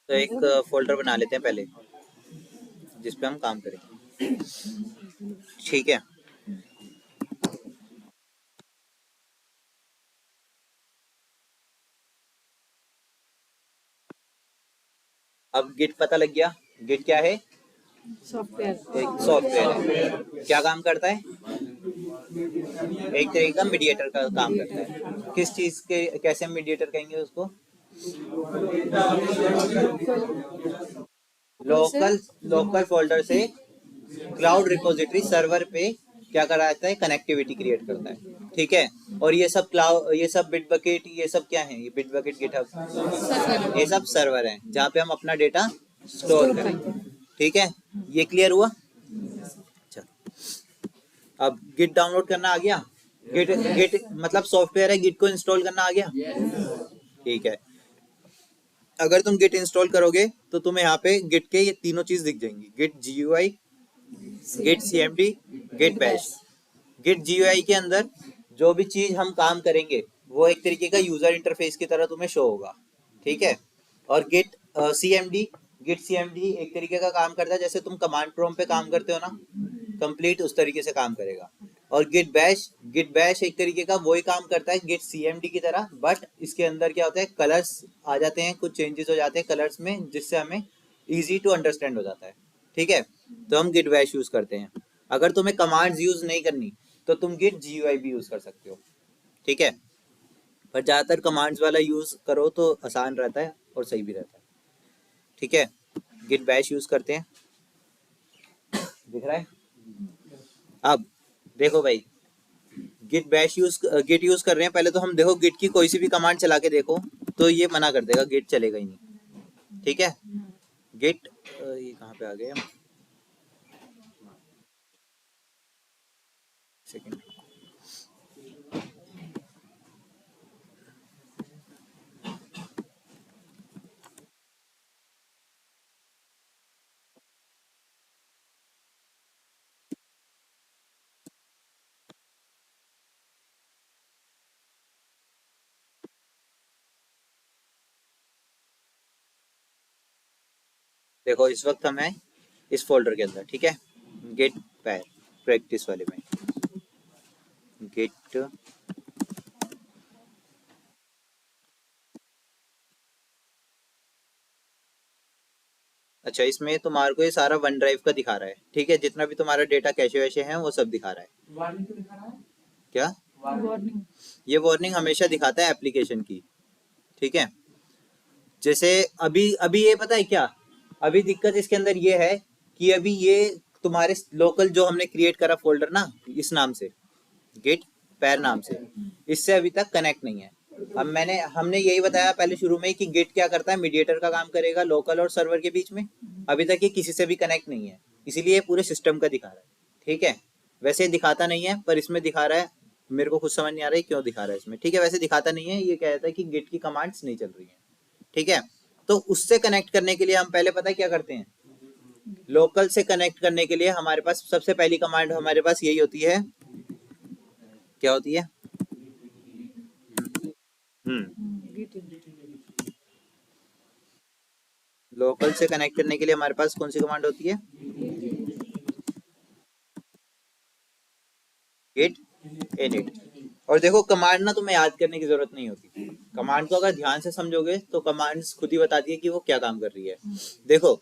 तो एक फोल्डर बना लेते हैं पहले जिस पे हम काम करेंगे। ठीक है, अब गिट पता लग गया। गिट क्या है? सॉफ्टवेयर। एक सॉफ्टवेयर है। क्या काम करता है? एक तरीके का मीडिएटर का काम करता है। किस चीज के, कैसे मीडिएटर कहेंगे उसको? लोकल लोकल फोल्डर से क्लाउड रिपोजिटरी सर्वर पे क्या कराता है? कनेक्टिविटी क्रिएट करता है। ठीक है, और ये सब क्लाउड, ये सब बिट बकेट, ये सब क्या है? ये बिट बकेट, गिटहब, ये सब सर्वर हैं जहाँ पे हम अपना डेटा स्टोर करेंगे। ठीक है, ये क्लियर हुआ? अच्छा, अब गिट डाउनलोड करना आ गया। गिट गिट मतलब सॉफ्टवेयर है, गिट को इंस्टॉल करना आ गया। ठीक है, अगर तुम गिट इंस्टॉल करोगे तो तुम्हें यहाँ पे गिट के ये तीनों चीज दिख जाएंगी, git GUI, git CMD, git bash. Git GUI के अंदर जो भी चीज हम काम करेंगे वो एक तरीके का यूजर इंटरफेस की तरह तुम्हें शो होगा। ठीक है, और सीएमडी गिट सीएमडी एक तरीके का काम करता है जैसे तुम कमांड प्रॉम्प्ट पे काम करते हो ना, कंप्लीट उस तरीके से काम करेगा। और गिट बैश एक तरीके का वही काम करता है गिट सीएमडी की तरह, बट इसके अंदर क्या होता है, कलर्स आ जाते हैं, कुछ चेंजेस हो जाते हैं कलर्स में, जिससे हमें इजी टू अंडरस्टैंड हो जाता है। ठीक है, तो हम गिट बैश यूज करते हैं। अगर तुम्हें कमांड्स यूज नहीं करनी तो तुम गिट जीयूआई भी यूज कर सकते हो। ठीक है, पर ज्यादातर कमांड्स वाला यूज करो तो आसान रहता है और सही भी रहता है। ठीक है, गिट बैश यूज करते हैं, दिख रहा है? अब देखो भाई, गिट यूज कर रहे हैं, पहले तो हम देखो गिट की कोई सी भी कमांड चला के देखो तो ये मना कर देगा, गिट चलेगा ही नहीं। ठीक है, गिट ये कहाँ पे आ गए हम? सेकंड, देखो इस वक्त हम हैं इस फोल्डर के अंदर। ठीक है, गिट पैर प्रैक्टिस वाले में, गिट अच्छा, इसमें तुम्हारे को ये सारा वन ड्राइव का दिखा रहा है। ठीक है, जितना भी तुम्हारा डेटा कैशे वैशे है वो सब दिखा रहा है। वार्निंग तो दिखा रहा है क्या? वार्निंग, ये वार्निंग हमेशा दिखाता है एप्लीकेशन की। ठीक है, जैसे अभी अभी ये पता है क्या, अभी दिक्कत इसके अंदर ये है कि अभी ये तुम्हारे लोकल जो हमने क्रिएट करा फोल्डर ना, इस नाम से, गिट पैर नाम से, इससे अभी तक कनेक्ट नहीं है। अब हमने यही बताया पहले शुरू में कि गिट क्या करता है, मीडिएटर का काम करेगा लोकल और सर्वर के बीच में। अभी तक ये किसी से भी कनेक्ट नहीं है, इसीलिए ये पूरे सिस्टम का दिखा रहा है। ठीक है, वैसे दिखाता नहीं है पर इसमें दिखा रहा है। मेरे को खुद समझ नहीं आ रहा है क्यों दिखा रहा है इसमें। ठीक है, वैसे दिखाता नहीं है, ये कहता है कि गिट की कमांड्स नहीं चल रही है। ठीक है, तो उससे कनेक्ट करने के लिए हम पहले पता है क्या करते हैं, लोकल से कनेक्ट करने के लिए हमारे पास सबसे पहली कमांड हमारे पास यही होती है। क्या होती है? लोकल से कनेक्ट करने के लिए हमारे पास कौन सी कमांड होती है? Git init. और देखो कमांड ना तुम्हें याद करने की जरूरत नहीं होती, कमांड को अगर ध्यान से समझोगे तो कमांड्स खुद ही बताती है कि वो क्या काम कर रही है। देखो,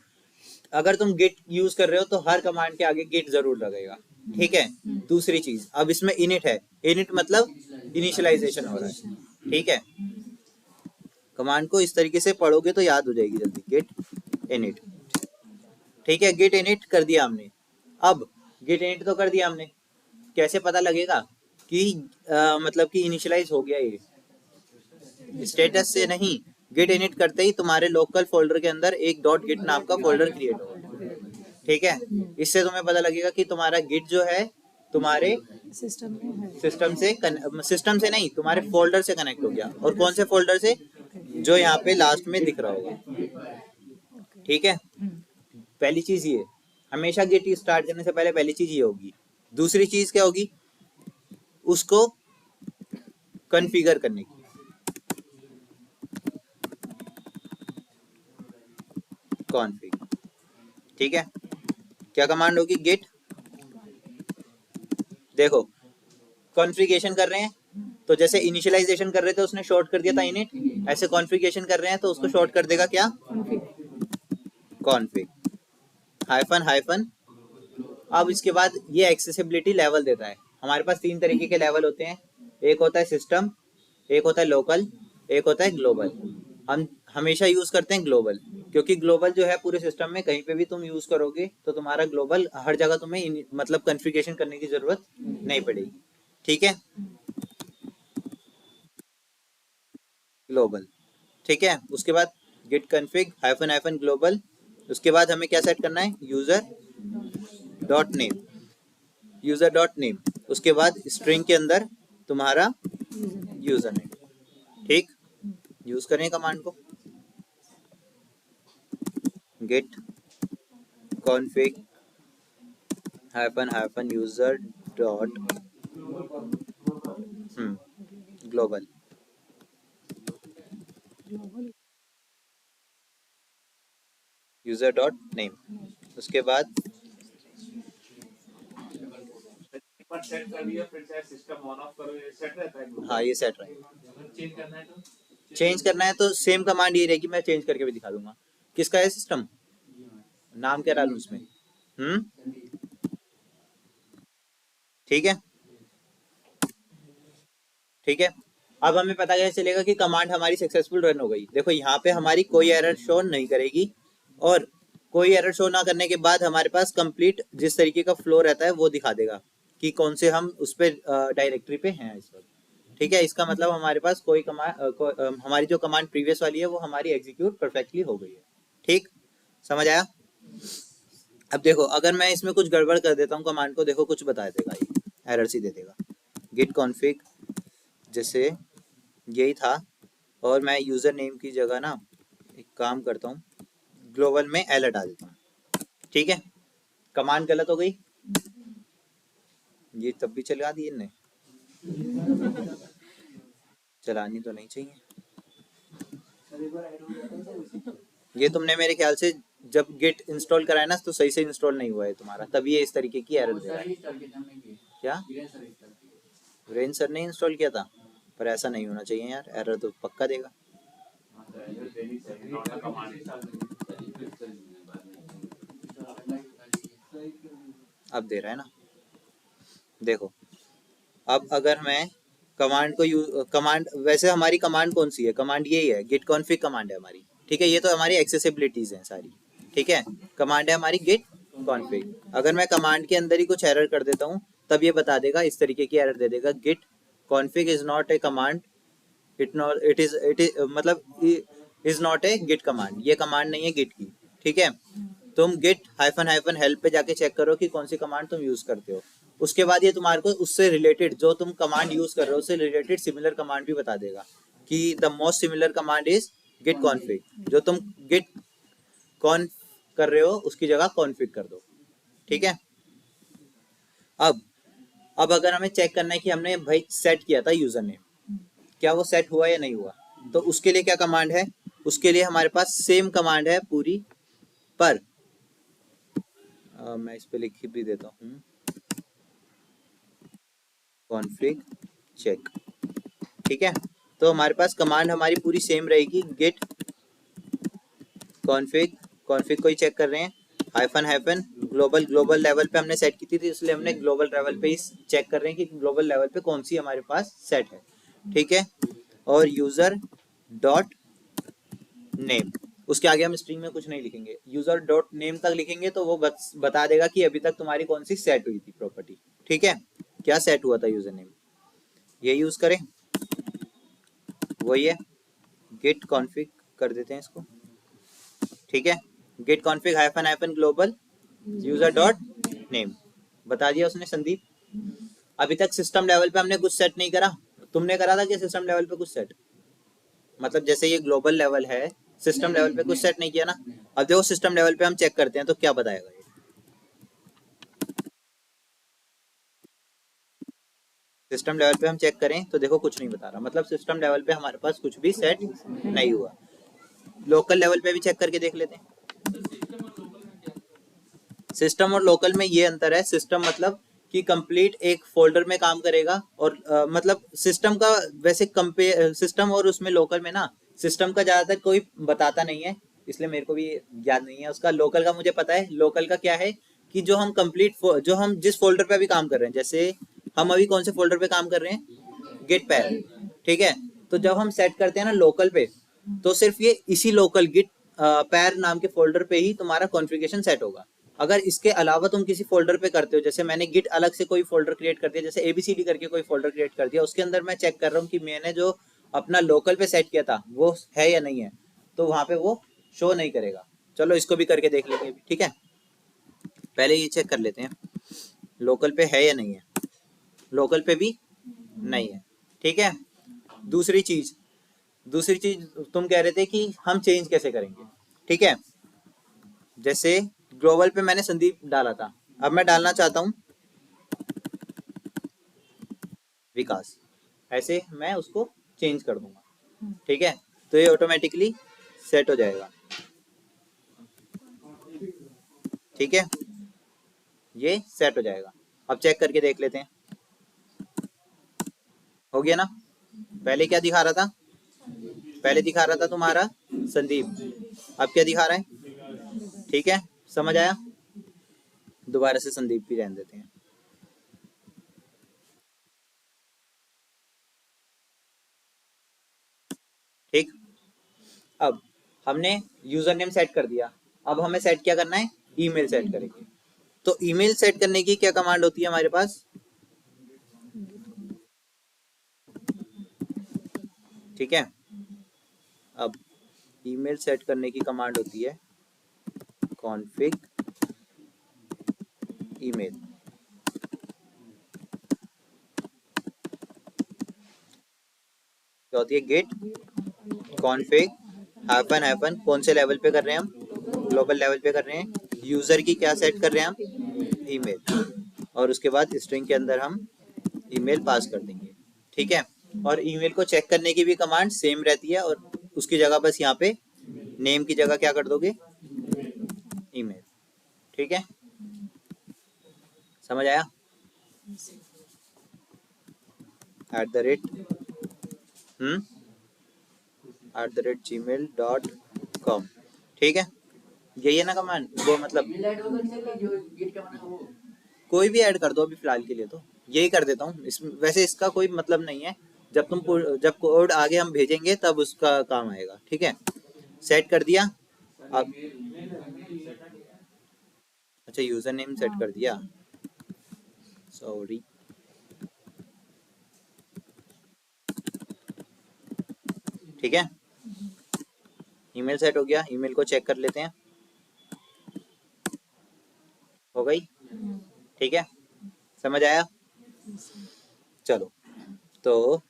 अगर तुम गिट यूज कर रहे हो तो हर कमांड के आगे गिट जरूर लगेगा। ठीक है, दूसरी चीज, अब इसमें इनिट है, इनिट मतलब इनिशियलाइजेशन हो रहा है। ठीक है, कमांड को इस तरीके से पढ़ोगे तो याद हो जाएगी जल्दी, गिट इनिट। ठीक है, गिट इनिट कर दिया हमने। अब गिट इनिट तो कर दिया हमने, कैसे पता लगेगा कि मतलब कि इनिशियलाइज हो गया ये? स्टेटस से नहीं, गिट इनिट करते ही तुम्हारे लोकल फोल्डर के अंदर एक डॉट गिट नाम का फोल्डर क्रिएट होगा। ठीक है, इससे तुम्हें पता लगेगा कि तुम्हारा गिट जो है तुम्हारे सिस्टम से नहीं, तुम्हारे फोल्डर से कनेक्ट हो गया। और कौन से फोल्डर से? जो यहाँ पे लास्ट में दिख रहा होगा। ठीक है, पहली चीज ये, हमेशा गिट स्टार्ट करने से पहले पहली चीज ये होगी। दूसरी चीज क्या होगी? उसको कॉन्फ़िगर करने की। कॉन्फिग। ठीक है, क्या कमांड होगी? गेट, देखो कॉन्फ़िगरेशन कर रहे हैं तो जैसे इनिशियलाइजेशन कर रहे थे उसने शॉर्ट कर दिया था इनिट, ऐसे कॉन्फ़िगरेशन कर रहे हैं तो उसको शॉर्ट कर देगा क्या? Config hyphen hyphen. अब इसके बाद ये एक्सेसिबिलिटी लेवल देता है। हमारे पास 3 तरीके के लेवल होते हैं, एक होता है सिस्टम, एक होता है लोकल, एक होता है ग्लोबल। हम हमेशा यूज करते हैं ग्लोबल, क्योंकि ग्लोबल जो है पूरे सिस्टम में कहीं पे भी तुम यूज करोगे तो तुम्हारा ग्लोबल हर जगह तुम्हें मतलब कॉन्फ़िगरेशन करने की जरूरत नहीं पड़ेगी। ठीक है, ग्लोबल। ठीक है, उसके बाद git config hyphen hyphen global. उसके बाद हमें क्या सेट करना है? User dot name, user dot name. उसके बाद स्ट्रिंग के अंदर तुम्हारा यूजर नेम। ठीक, यूज करें कमांड को, git config hyphen hyphen user dot global, user dot name. उसके बाद सेट कर दिया, फिर चाहे सिस्टम ऑन ऑफ करो, ये सेट रहता है। हाँ ये सेट रहेगा। अगर चेंज करना है तो चेंज करना है तो सेम कमांड ये रहेगी, मैं चेंज करके भी दिखा दूंगा। किसका है सिस्टम? नाम क्या डालूं उसमें? ठीक है, ठीक है। अब हमें पता कैसे चलेगा कि कमांड हमारी सक्सेसफुल रन हो गई? देखो यहाँ पे हमारी कोई एरर शो नहीं करेगी, और कोई एरर शो ना करने के बाद हमारे पास कंप्लीट जिस तरीके का फ्लो रहता है वो दिखा देगा कि कौन से हम उस पे डायरेक्टरी पे हैं इस वक्त। ठीक है, इसका मतलब हमारे पास कोई कमांड हमारी जो कमांड प्रीवियस वाली है वो हमारी एग्जीक्यूट परफेक्टली हो गई है। ठीक, समझ आया? अब देखो अगर मैं इसमें कुछ गड़बड़ कर देता हूँ कमांड को, देखो कुछ बता देगा, ये एरर सी दे देगा। गिट कॉन्फ़िग जैसे यही था, और मैं यूजर नेम की जगह ना एक काम करता हूँ, ग्लोबल में एल हटा देता हूँ। ठीक है, कमांड गलत हो गई, ये तब भी चला दी इनने, चलानी तो नहीं चाहिए। ये तुमने मेरे ख्याल से जब गिट इंस्टॉल कराया ना तो सही से इंस्टॉल नहीं हुआ है तुम्हारा, तभी ये इस तरीके की एरर दे रहा है। क्या वीरेंद्र सर ने इंस्टॉल किया था? पर ऐसा नहीं होना चाहिए यार, एरर तो पक्का देगा। अब दे रहा है ना, देखो अब अगर मैं कमांड को कमांड, वैसे हमारी कमांड कौन सी है? कमांड यही है, गिट कॉन्फ़िग कमांड है हमारी। ठीक है, ये तो हमारी एक्सेसिबिलिटीज हैं सारी। ठीक है, कमांड है हमारी गिट कॉन्फ़िग। अगर मैं कमांड के अंदर ही कुछ एरर कर देता हूँ तब ये बता देगा, इस तरीके की एरर दे देगा, git config is not a command, it is मतलब is not a git command, ये कमांड नहीं है गिट की। ठीक है, तुम गिट हाइफन हाइफन हेल्प पे जाके चेक करो कि कौन सी कमांड तुम यूज करते हो। उसके बाद ये तुम्हारे को उससे रिलेटेड जो तुम कमांड यूज कर रहे हो उससे रिलेटेड सिमिलर कमांड भी बता देगा कि the most similar command is git config, जो तुम गिट कॉन कर रहे हो उसकी जगह कॉन्फ़िग कर दो। ठीक है, अब अगर हमें चेक करना है कि हमने भाई सेट किया था यूजर नेम, क्या वो सेट हुआ या नहीं हुआ, तो उसके लिए क्या कमांड है? उसके लिए हमारे पास सेम कमांड है पूरी, पर मैं इस पे लिख भी देता हूँ, कॉन्फ़िग चेक। ठीक है, तो हमारे पास कमांड हमारी पूरी सेम रहेगी, गिट कॉन्फ़िग, कॉन्फ़िग को ही चेक कर रहे हैं, hyphen hyphen global, global level पे हमने सेट की थी इसलिए हमने ग्लोबल लेवल पे ही चेक कर रहे हैं कि ग्लोबल लेवल पे कौन सी हमारे पास सेट है। ठीक है, और यूजर डॉट नेम, उसके आगे हम स्ट्रिंग में कुछ नहीं लिखेंगे, यूजर डॉट नेम तक लिखेंगे तो वो बता देगा कि अभी तक तुम्हारी कौन सी सेट हुई थी प्रॉपर्टी। ठीक है, क्या सेट हुआ था यूजर नेम, ये यूज करें, वही है, गिट कॉन्फ़िग कर देते हैं इसको। ठीक है, git config hyphen hyphen global user dot name, बता दिया उसने संदीप। अभी तक सिस्टम लेवल पे हमने कुछ सेट नहीं करा, तुमने करा था कि सिस्टम लेवल पे कुछ सेट, मतलब जैसे ये ग्लोबल लेवल है, सिस्टम लेवल पे कुछ सेट नहीं किया ना। अब देखो सिस्टम लेवल पे हम चेक करते हैं तो क्या बताएगा ये, सिस्टम लेवल पे हम चेक करें तो देखो कुछ नहीं बता रहा, मतलब सिस्टम लेवल पे हमारे पास कुछ भी सेट नहीं हुआ। लोकल लेवल पे भी चेक करके देख लेते हैं, सिस्टम और लोकल में ये अंतर है, सिस्टम मतलब कि कंप्लीट एक फोल्डर में काम करेगा, और मतलब सिस्टम का वैसे कंपेयर सिस्टम और उसमें लोकल में ना, सिस्टम का ज्यादातर कोई बताता नहीं है, इसलिए मेरे को भी याद नहीं है उसका। लोकल का मुझे पता है। लोकल का क्या है कि जो हम कंप्लीट जो हम जिस फोल्डर पे अभी काम कर रहे हैं, जैसे हम अभी कौन से फोल्डर पे काम कर रहे हैं, गिट पैर, ठीक है। तो जब हम सेट करते हैं ना लोकल पे, तो सिर्फ ये इसी लोकल गिट पैर नाम के फोल्डर पे ही तुम्हारा कॉन्फ़िगरेशन सेट होगा। अगर इसके अलावा तुम किसी फोल्डर पे करते हो, जैसे मैंने गिट अलग से कोई फोल्डर क्रिएट कर दिया, जैसे एबीसीडी करके कोई फोल्डर क्रिएट कर दिया, उसके अंदर मैं चेक कर रहा हूँ कि मैंने जो अपना लोकल पे सेट किया था वो है या नहीं है, तो वहां पे वो शो नहीं करेगा। चलो इसको भी करके देख लेंगे, ठीक है। पहले ये चेक कर लेते हैं लोकल पे है या नहीं है। लोकल पे भी नहीं है, ठीक है। दूसरी चीज तुम कह रहे थे कि हम चेंज कैसे करेंगे, ठीक है। जैसे ग्लोबल पे मैंने संदीप डाला था, अब मैं डालना चाहता हूं विकास, ऐसे मैं उसको चेंज कर दूंगा, ठीक है। तो ये ऑटोमेटिकली सेट हो जाएगा, ठीक है। ये सेट हो जाएगा। अब चेक करके देख लेते हैं, हो गया ना। पहले क्या दिखा रहा था, पहले दिखा रहा था तुम्हारा संदीप, अब क्या दिखा रहा है, ठीक है। समझ आया। दोबारा से संदीप भी रहने देते हैं, ठीक। अब हमने यूजर नेम सेट कर दिया, अब हमें सेट क्या करना है, ईमेल सेट करेंगे। तो ईमेल सेट करने की क्या कमांड होती है हमारे पास, ठीक है। अब ईमेल सेट करने की कमांड होती है कॉन्फ़िग ईमेल। क्या होती है, गेट कॉन्फ़िग हाइफन हाइफन, कौन से लेवल पे कर रहे हैं हम, ग्लोबल लेवल पे कर रहे हैं। यूजर की क्या सेट कर रहे हैं हम, ईमेल, और उसके बाद स्ट्रिंग के अंदर हम ईमेल पास कर देंगे, ठीक है। और ईमेल को चेक करने की भी कमांड सेम रहती है, और उसकी जगह बस यहाँ पे नेम की जगह क्या कर दोगे, ईमेल, ठीक है। समझ आया। @gmail.com, ठीक है। यही है ना कमांड, वो मतलब कोई भी ऐड कर दो अभी फिलहाल के लिए, तो यही कर देता हूँ। वैसे इसका कोई मतलब नहीं है, जब कोड आगे हम भेजेंगे तब उसका काम आएगा, ठीक है। सेट कर दिया। अब अच्छा यूजर नेम सेट कर दिया, सॉरी, ठीक है। ईमेल सेट हो गया, ईमेल को चेक कर लेते हैं, हो गई, ठीक है। समझ आया। चलो, तो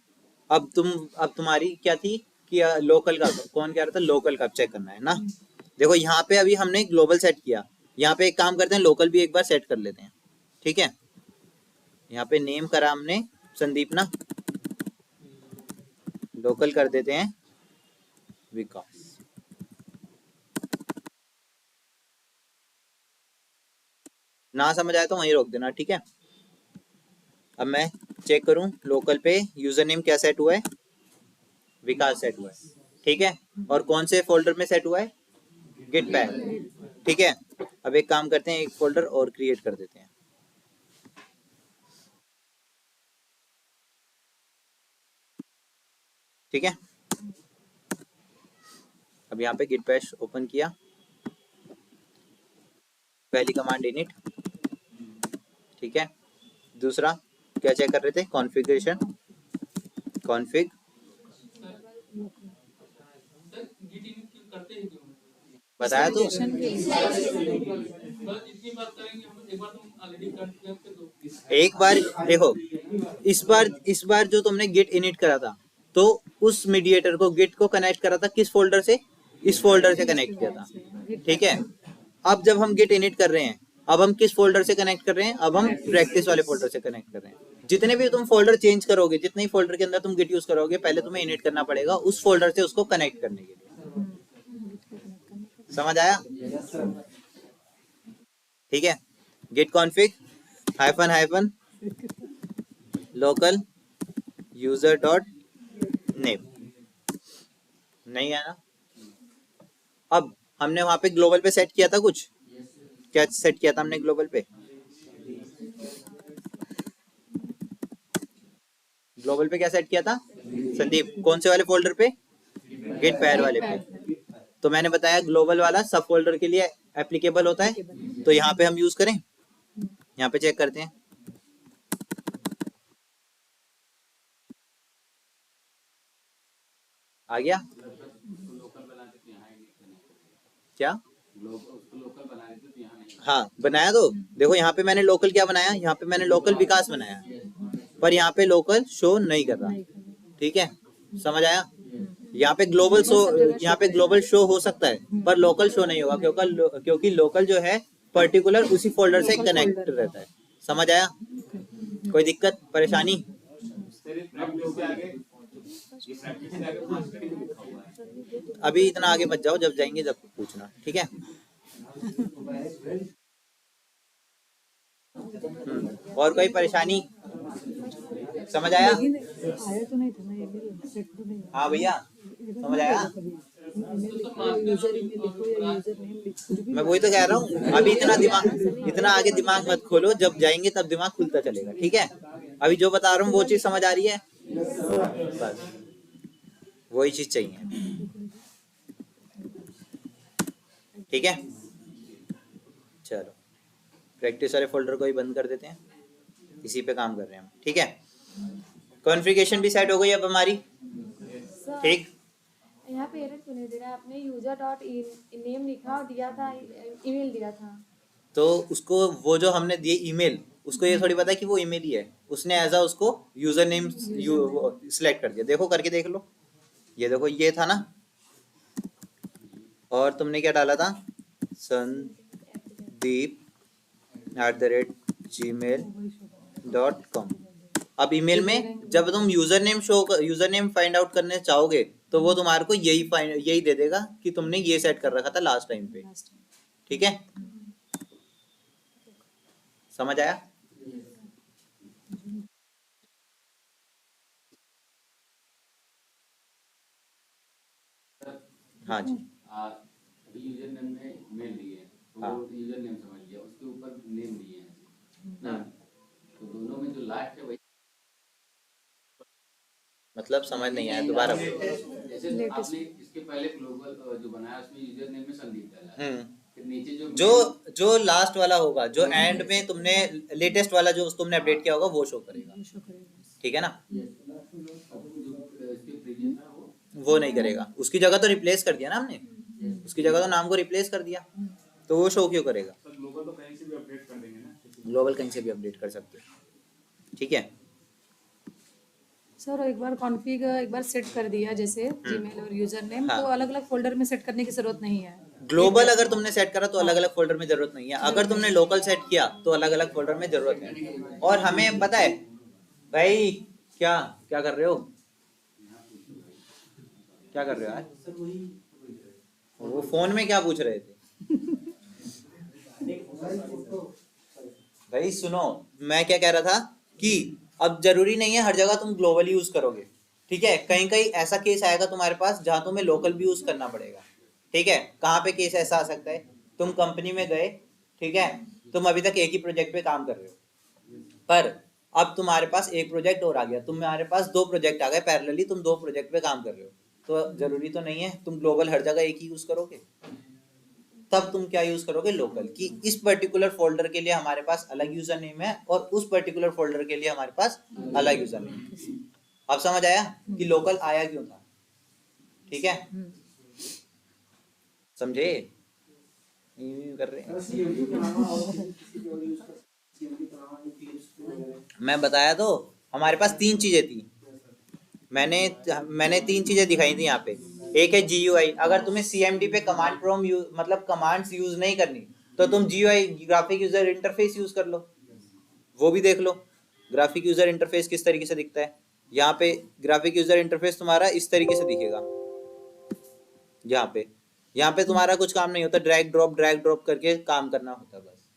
अब तुम्हारी क्या थी कि लोकल का, कौन कह रहा था लोकल का चेक करना है ना। देखो यहाँ पे अभी हमने ग्लोबल सेट किया, यहाँ पे एक काम करते हैं, लोकल भी एक बार सेट कर लेते हैं, ठीक है। यहाँ पे नेम करा हमने संदीप ना, लोकल कर देते हैं विकास। ना समझ आया तो वहीं रोक देना, ठीक है। अब मैं चेक करूं लोकल पे यूजर नेम क्या सेट हुआ है, विकास सेट हुआ है, ठीक है। और कौन से फोल्डर में सेट हुआ है, गिट पैर, ठीक है। अब एक काम करते हैं, एक फोल्डर और क्रिएट कर देते हैं, ठीक है। अब यहाँ पे गिट बैश ओपन किया, पहली कमांड इनिट, ठीक है। दूसरा क्या चेक कर रहे थे, कॉन्फ़िगरेशन, कॉन्फ़िग, बताया तो। एक बार देखो, इस बार जो तुमने गिट इनिट करा था, तो उस मीडिएटर को गिट को कनेक्ट करा था किस फोल्डर से, इस फोल्डर से कनेक्ट किया था, ठीक है। अब जब हम गिट इनिट कर रहे हैं, अब हम किस फोल्डर से कनेक्ट कर रहे हैं, अब हम प्रैक्टिस वाले फोल्डर से कनेक्ट कर रहे हैं। जितने भी तुम फोल्डर चेंज करोगे, जितने ही फोल्डर के अंदर तुम गिट यूज करोगे, पहले तुम्हें इनिट करना पड़ेगा उस फोल्डर से उसको कनेक्ट करने के लिए। समझ आया, ठीक है, git config -hyphen local user dot name, नहीं है ना। अब हमने वहां पे ग्लोबल पे सेट किया था कुछ, क्या सेट किया था हमने ग्लोबल पे? ग्लोबल पे क्या सेट किया था संदीप? कौन से वाले फोल्डर पे? गिट पैर वाले पे। तो मैंने बताया ग्लोबल वाला सब फोल्डर के लिए एप्लीकेबल होता है, तो यहाँ पे हम यूज करें, यहाँ पे चेक करते हैं। आ गया क्या? हाँ बनाया, तो देखो यहाँ पे मैंने लोकल क्या बनाया, यहाँ पे मैंने लोकल विकास बनाया, पर यहाँ पे लोकल शो नहीं कर रहा। ठीक है, समझ आया? यहाँ पे ग्लोबल शो, यहाँ पे ग्लोबल शो हो सकता है पर लोकल शो नहीं होगा, क्योंकि लोकल जो है पर्टिकुलर उसी फोल्डर से कनेक्ट रहता है। समझ आया? कोई दिक्कत परेशानी? अभी इतना आगे मत जाओ, जब जाएंगे जब पूछना, ठीक है? और कोई परेशानी? समझ आया? आया तो नहीं था ना, ईमेल सेट तो नहीं। हाँ भैया समझ आया? यूजर ईमेल लिखो या यूजर नेम लिखो। मैं वही तो कह रहा हूँ, अभी इतना आगे दिमाग मत खोलो, जब जाएंगे तब दिमाग खुलता चलेगा, ठीक है? अभी जो बता रहा हूँ वो चीज समझ आ रही है, बस वही चीज चाहिए, ठीक है? चलो प्रैक्टिस वाले फोल्डर को ही बंद कर देते हैं, इसी पे काम कर रहे हैं हम, ठीक है? कॉन्फ़िगरेशन भी सेट हो गई अब हमारी, ठीक? यहाँ पे एरर क्यों नहीं दे रहा है? आपने यूजर डॉट नेम लिखा और दिया था, ईमेल दिया था, तो उसको वो जो हमने दिए ईमेल, उसको ये थोड़ी पता है कि वो ईमेल ही है, उसने एज अ उसको यूजर नेम सिलेक्ट कर दिया। देखो करके देख लो, ये देखो ये था ना, और तुमने क्या डाला था? sandeep@gmail.com। अब ईमेल में जब तुम यूजर नेम फाइंड आउट करने चाहोगे तो वो तुम्हारे को यही दे देगा कि तुमने ये सेट कर रखा था लास्ट टाइम पे, ठीक है? समझ आया? हाँ जी, अभी यूजर नेम में मेल दिए हैं, तो हाँ। वो यूजर नेम समझ लिया, उसके ऊपर नेम दिए हैं ना, तो दोनों में जो लास्ट है वही, मतलब समझ नहीं आया, दोबारा बोलो। जैसे आपने इसके पहले ग्लोबल जो बनाया उसमें यूजर नेम में संदीप डाला है, फिर नीचे जो लास्ट वाला होगा, जो एंड में तुमने लेटेस्ट वाला जो तुमने अपडेट किया होगा वो शो करेगा, ठीक है ना? इसके प्रीवियस था वो नहीं करेगा, उसकी जगह तो रिप्लेस कर दिया ना हमने, उसकी जगह तो नाम को रिप्लेस कर दिया, तो वो शो क्यों करेगा? ग्लोबल तो कहीं से भी अपडेट कर देंगे ना, ग्लोबल कहीं से भी अपडेट कर सकते हो, ठीक है? सर एक बार कॉन्फ़िग एक बार सेट कर दिया जैसे जीमेल और यूजर नेम, हाँ। तो अलग अलग फोल्डर में सेट करने की जरूरत नहीं है। ग्लोबल अगर तुमने सेट करा तो अलग अलग फोल्डर में जरूरत नहीं है, अगर तुमने लोकल सेट किया तो अलग अलग फोल्डर में जरूरत है। और हमें पता है भाई, क्या क्या कर रहे हो, क्या कर रहे हो यार? वो फोन में क्या पूछ रहे थे? भाई सुनो, मैं क्या कह रहा था कि अब जरूरी नहीं है हर जगह तुम ग्लोबल यूज करोगे, ठीक है? कहीं कहीं ऐसा केस आएगा तुम्हारे पास जहां तुम्हें लोकल भी यूज करना पड़ेगा, ठीक है? कहाँ पे केस ऐसा आ सकता है? तुम कंपनी में गए, ठीक है? तुम अभी तक एक ही प्रोजेक्ट पे काम कर रहे हो, पर अब तुम्हारे पास एक प्रोजेक्ट और आ गया, तुम्हारे पास 2 प्रोजेक्ट आ गए पैरेलली, तुम 2 प्रोजेक्ट पे काम कर रहे हो, तो जरूरी तो नहीं है तुम ग्लोबल हर जगह एक ही यूज करोगे। तब तुम क्या यूज करोगे? लोकल, कि इस पर्टिकुलर फोल्डर के लिए हमारे पास अलग यूजर नेम है और उस पर्टिकुलर फोल्डर के लिए हमारे पास अलग यूजर नेम है। अब समझ आया कि लोकल आया क्यों था, ठीक है? समझे? कर रहे हैं। मैं बताया तो, हमारे पास 3 चीजें थी, मैंने 3 चीजें दिखाई थी यहाँ पे। एक है GUI, अगर तुम्हें CMD पे कमांड प्रॉम्प्ट मतलब कमांड्स यूज नहीं करनी तो तुम GUI graphic user interface use कर लो, वो भी देख लो ग्राफिक यूजर इंटरफेस किस तरीके से दिखता है। यहाँ पे ग्राफिक यूजर इंटरफेस तुम्हारा इस तरीके से दिखेगा, यहाँ पे तुम्हारा कुछ काम नहीं होता, ड्रैग ड्रॉप करके काम करना होता है बस,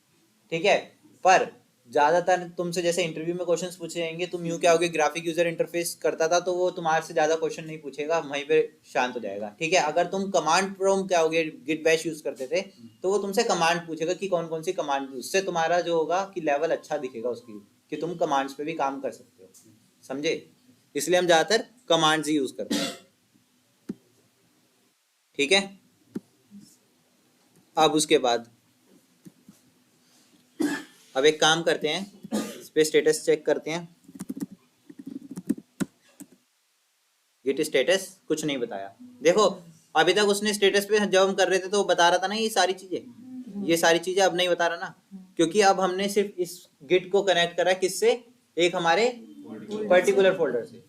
ठीक है। पर ज्यादातर तुमसे जैसे इंटरव्यू में क्वेश्चंस पूछे जाएंगे, तुम यूं क्या होगे, ग्राफिक यूजर इंटरफेस करता था तो वो तुम्हारे से ज्यादा क्वेश्चन नहीं पूछेगा, वहीं पे शांत हो जाएगा। ठीक है। अगर तुम कमांड प्रॉम्प्ट क्या होगे, गिट बैश यूज करते थे, तो वो तुमसे कमांड पूछेगा कि कौन कौन सी कमांड, उससे तुम्हारा जो होगा कि लेवल अच्छा दिखेगा उसकी, कि तुम कमांड्स पे भी काम कर सकते हो। समझे? इसलिए हम ज्यादातर कमांड्स ही यूज करते हैं। ठीक है। अब उसके बाद अब एक काम करते हैं, इस पे स्टेटस चेक करते हैं। गिट स्टेटस कुछ नहीं बताया। देखो अभी तक उसने स्टेटस पे जब हम कर रहे थे तो वो बता रहा था ना ये सारी चीजें, ये सारी चीजें अब नहीं बता रहा ना, क्योंकि अब हमने सिर्फ इस गिट को कनेक्ट करा किससे, एक हमारे पर्टिकुलर फोल्डर से।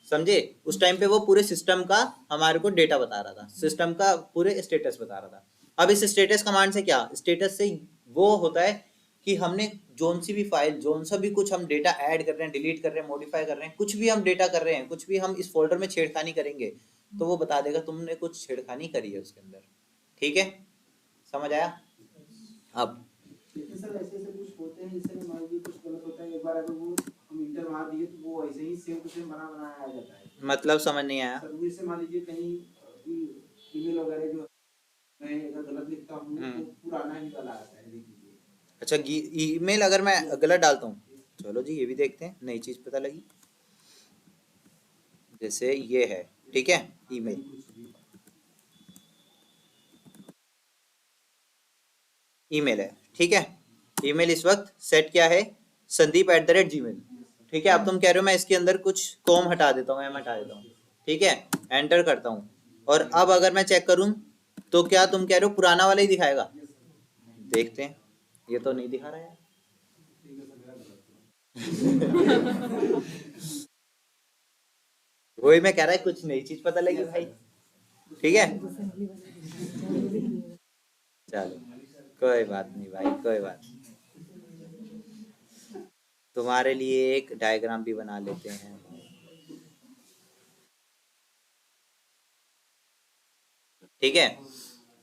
समझे? उस टाइम पे वो पूरे सिस्टम का हमारे को डेटा बता रहा था, सिस्टम का पूरे स्टेटस बता रहा था। अब इस स्टेटस कमांड से क्या, स्टेटस से वो होता है कि हमने जोन सी भी फाइल, जोन सा भी कुछ हम डेटा ऐड कर रहे हैं, डिलीट कर रहे हैं, मॉडिफाई कर रहे हैं, कुछ भी हम डेटा कर रहे हैं, कुछ भी हम इस फोल्डर में छेड़खानी करेंगे तो वो बता देगा तुमने कुछ छेड़खानी करी है उसके अंदर। ठीक है, समझ आया? अब लेकिन सर ऐसे ऐसे कुछ होते हैं जिससे मान लीजिए कुछ गलत होता है, एक बार अगर वो हम इंटर मार दिए तो वो ऐसे ही सेम टू सेम बनाया आ जाता है। मतलब समझ नहीं आया। सर वो जैसे मान लीजिए कहीं ईमेल वगैरह जो मैं अगर गलत लिखता हूँ तो पुराना ही निकल आता है, देख लीजिए। अच्छा, ईमेल अगर मैं गलत डालता हूँ, चलो जी ये भी देखते हैं, नई चीज पता लगी। जैसे ये है, ठीक है, ईमेल, ईमेल है, ठीक है। ईमेल इस वक्त सेट क्या है, sandeep@gmail। ठीक है। अब तुम कह रहे हो मैं इसके अंदर कुछ कॉम हटा देता हूँ, एम हटा देता हूँ, ठीक है, एंटर करता हूँ, और अब अगर मैं चेक करूँ तो क्या तुम कह रहे हो पुराना वाला ही दिखाएगा? देखते हैं, ये तो नहीं दिखा रहा है। वही मैं कह रहा है, कुछ नई चीज पता लगी भाई। ठीक है, चलो कोई बात नहीं भाई, कोई बात नहीं। तुम्हारे लिए एक डायग्राम भी बना लेते हैं। ठीक है।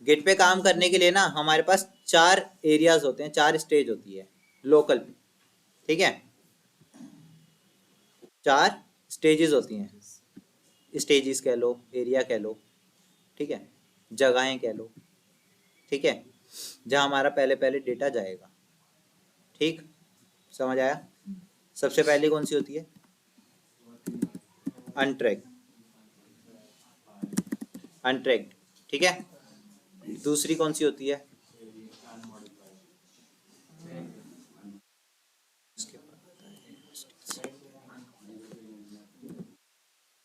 गिट पे काम करने के लिए ना हमारे पास 4 एरियाज होते हैं, 4 स्टेज होती है लोकल पे। ठीक है, 4 स्टेजेस होती हैं, स्टेजेस कह लो, एरिया कह लो, ठीक है, जगहें कह लो, ठीक है, जहां हमारा पहले पहले डेटा जाएगा। ठीक, समझ आया? सबसे पहले कौन सी होती है? अनट्रैक्ड, अनट्रैक्ड, ठीक है। दूसरी कौन सी होती है?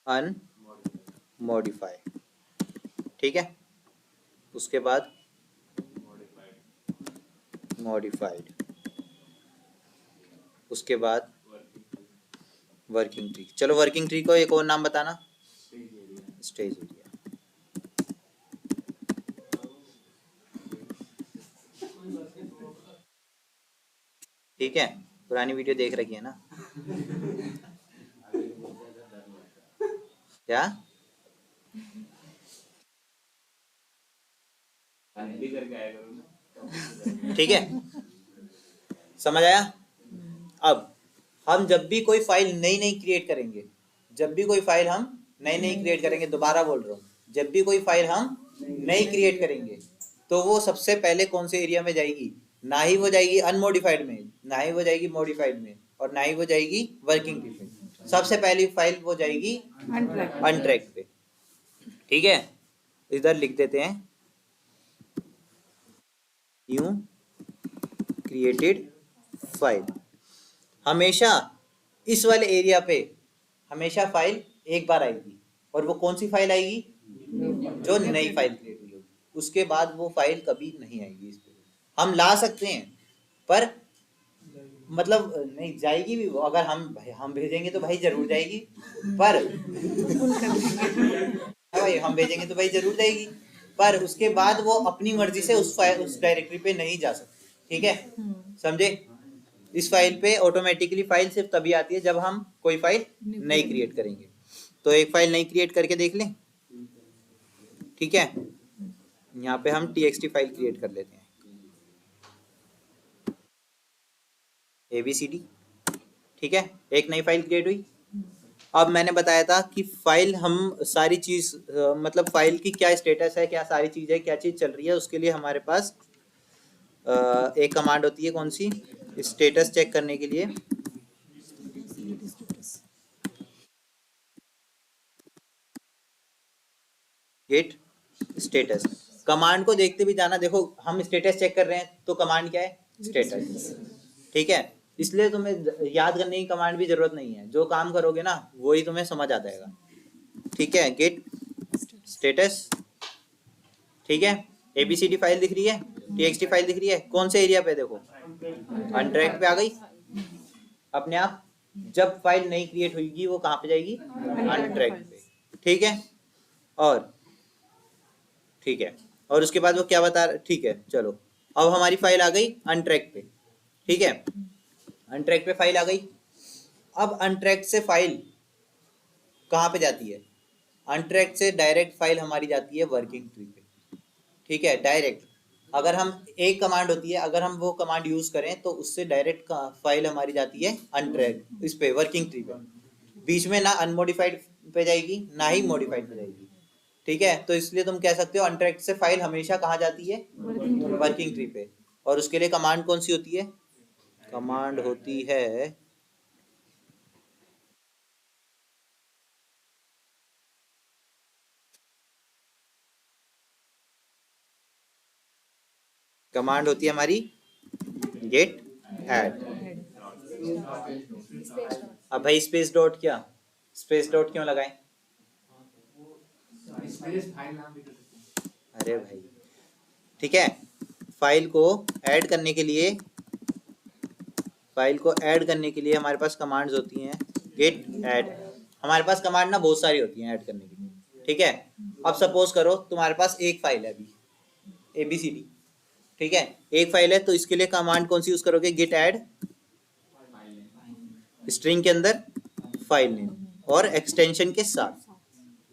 अनमॉडिफाई, ठीक है। उसके बाद मॉडिफाइड, उसके बाद वर्किंग ट्री। चलो वर्किंग ट्री को एक और नाम बताना, स्टेज एरिया। ठीक है, पुरानी वीडियो देख रखी है ना? क्या हिंदी करके आया करो ना। ठीक है, समझ आया? अब हम जब भी कोई फाइल नई नई क्रिएट करेंगे, जब भी कोई फाइल हम नई नई क्रिएट करेंगे, दोबारा बोल रहा हूँ, जब भी कोई फाइल हम नई क्रिएट करेंगे तो वो सबसे पहले कौन से एरिया में जाएगी? ना ही वो जाएगी अनमॉडिफाइड में, ना ही वो जाएगी मॉडिफाइड में, और ना ही वो जाएगी वर्किंग ट्री में। सबसे पहली फाइल वो जाएगी अनट्रैक्ड पे। ठीक है, इधर लिख देते हैं न्यू क्रिएटेड फाइल। हमेशा इस वाले एरिया पे हमेशा फाइल एक बार आएगी, और वो कौन सी फाइल आएगी? जो नई फाइल क्रिएट हुई होगी, उसके बाद वो फाइल कभी नहीं आएगी इस पे। हम ला सकते हैं पर मतलब नहीं जाएगी भी वो, अगर हम भेजेंगे तो भाई जरूर जाएगी, पर भाई हम भेजेंगे तो भाई जरूर जाएगी, पर उसके बाद वो अपनी मर्जी से उस डायरेक्टरी पे नहीं जा सकती। ठीक है, समझे? इस फाइल पे ऑटोमेटिकली फाइल सिर्फ तभी आती है जब हम कोई फाइल नई क्रिएट करेंगे। तो एक फाइल नई क्रिएट करके देख लें। ठीक है, यहाँ पे हम txt फाइल क्रिएट कर लेते हैं। ABCD, ठीक है, एक नई फाइल क्रिएट हुई। अब मैंने बताया था कि फाइल हम सारी चीज मतलब फाइल की क्या स्टेटस है, क्या सारी चीज है, क्या चीज चल रही है, उसके लिए हमारे पास एक कमांड होती है, कौन सी, स्टेटस चेक करने के लिए। Gate status. कमांड को देखते भी जाना, देखो हम स्टेटस चेक कर रहे हैं तो कमांड क्या है, स्टेटस, ठीक है। इसलिए तुम्हें याद करने की कमांड भी जरूरत नहीं है, जो काम करोगे ना वही तुम्हें समझ आ जाएगा, ठीक है। गेट स्टेटस, ठीक है। ABCD फाइल दिख रही है, TXT फाइल दिख रही है, कौन से एरिया पे, देखो अनट्रैक्ड पे आ गई अपने आप। जब फाइल नई क्रिएट होगी वो कहाँ पे जाएगी, अनट्रैक्ड पे, ठीक है। और ठीक है, और उसके बाद वो क्या बता रहा, ठीक है चलो, अब हमारी फाइल आ गई अनट्रैक पे, ठीक है, अनट्रैक पे फाइल आ गई। अब अनट्रैक से फाइल कहाँ पे जाती है, अनट्रैक से डायरेक्ट फाइल हमारी जाती है वर्किंग ट्री पे, ठीक है, डायरेक्ट। अगर हम एक कमांड होती है, अगर हम वो कमांड यूज करें तो उससे डायरेक्ट फाइल हमारी जाती है अनट्रैक इस पे, वर्किंग ट्री पे, बीच में ना अनमोडिफाइड पे जाएगी ना ही मॉडिफाइड पे जाएगी, ठीक है। तो इसलिए तुम कह सकते हो अनट्रैक्ड से फाइल हमेशा कहाँ जाती है, वर्किंग ट्री पे। और उसके लिए कमांड कौन सी होती है, कमांड होती है हमारी गेट ऐड। अब भाई स्पेस डॉट, क्या स्पेस डॉट क्यों लगाएं, अरे भाई ठीक है, फाइल को ऐड करने के लिए हमारे पास कमांड्स होती हैं, गेट ऐड। हमारे पास कमांड ना बहुत सारी होती हैं ऐड करने के लिए, ठीक है। अब सपोज करो तुम्हारे पास एक फाइल है अभी ABCD, ठीक है, एक फाइल है, तो इसके लिए कमांड कौन सी यूज करोगे, गेट ऐड स्ट्रिंग के अंदर फाइल नेम और एक्सटेंशन के साथ,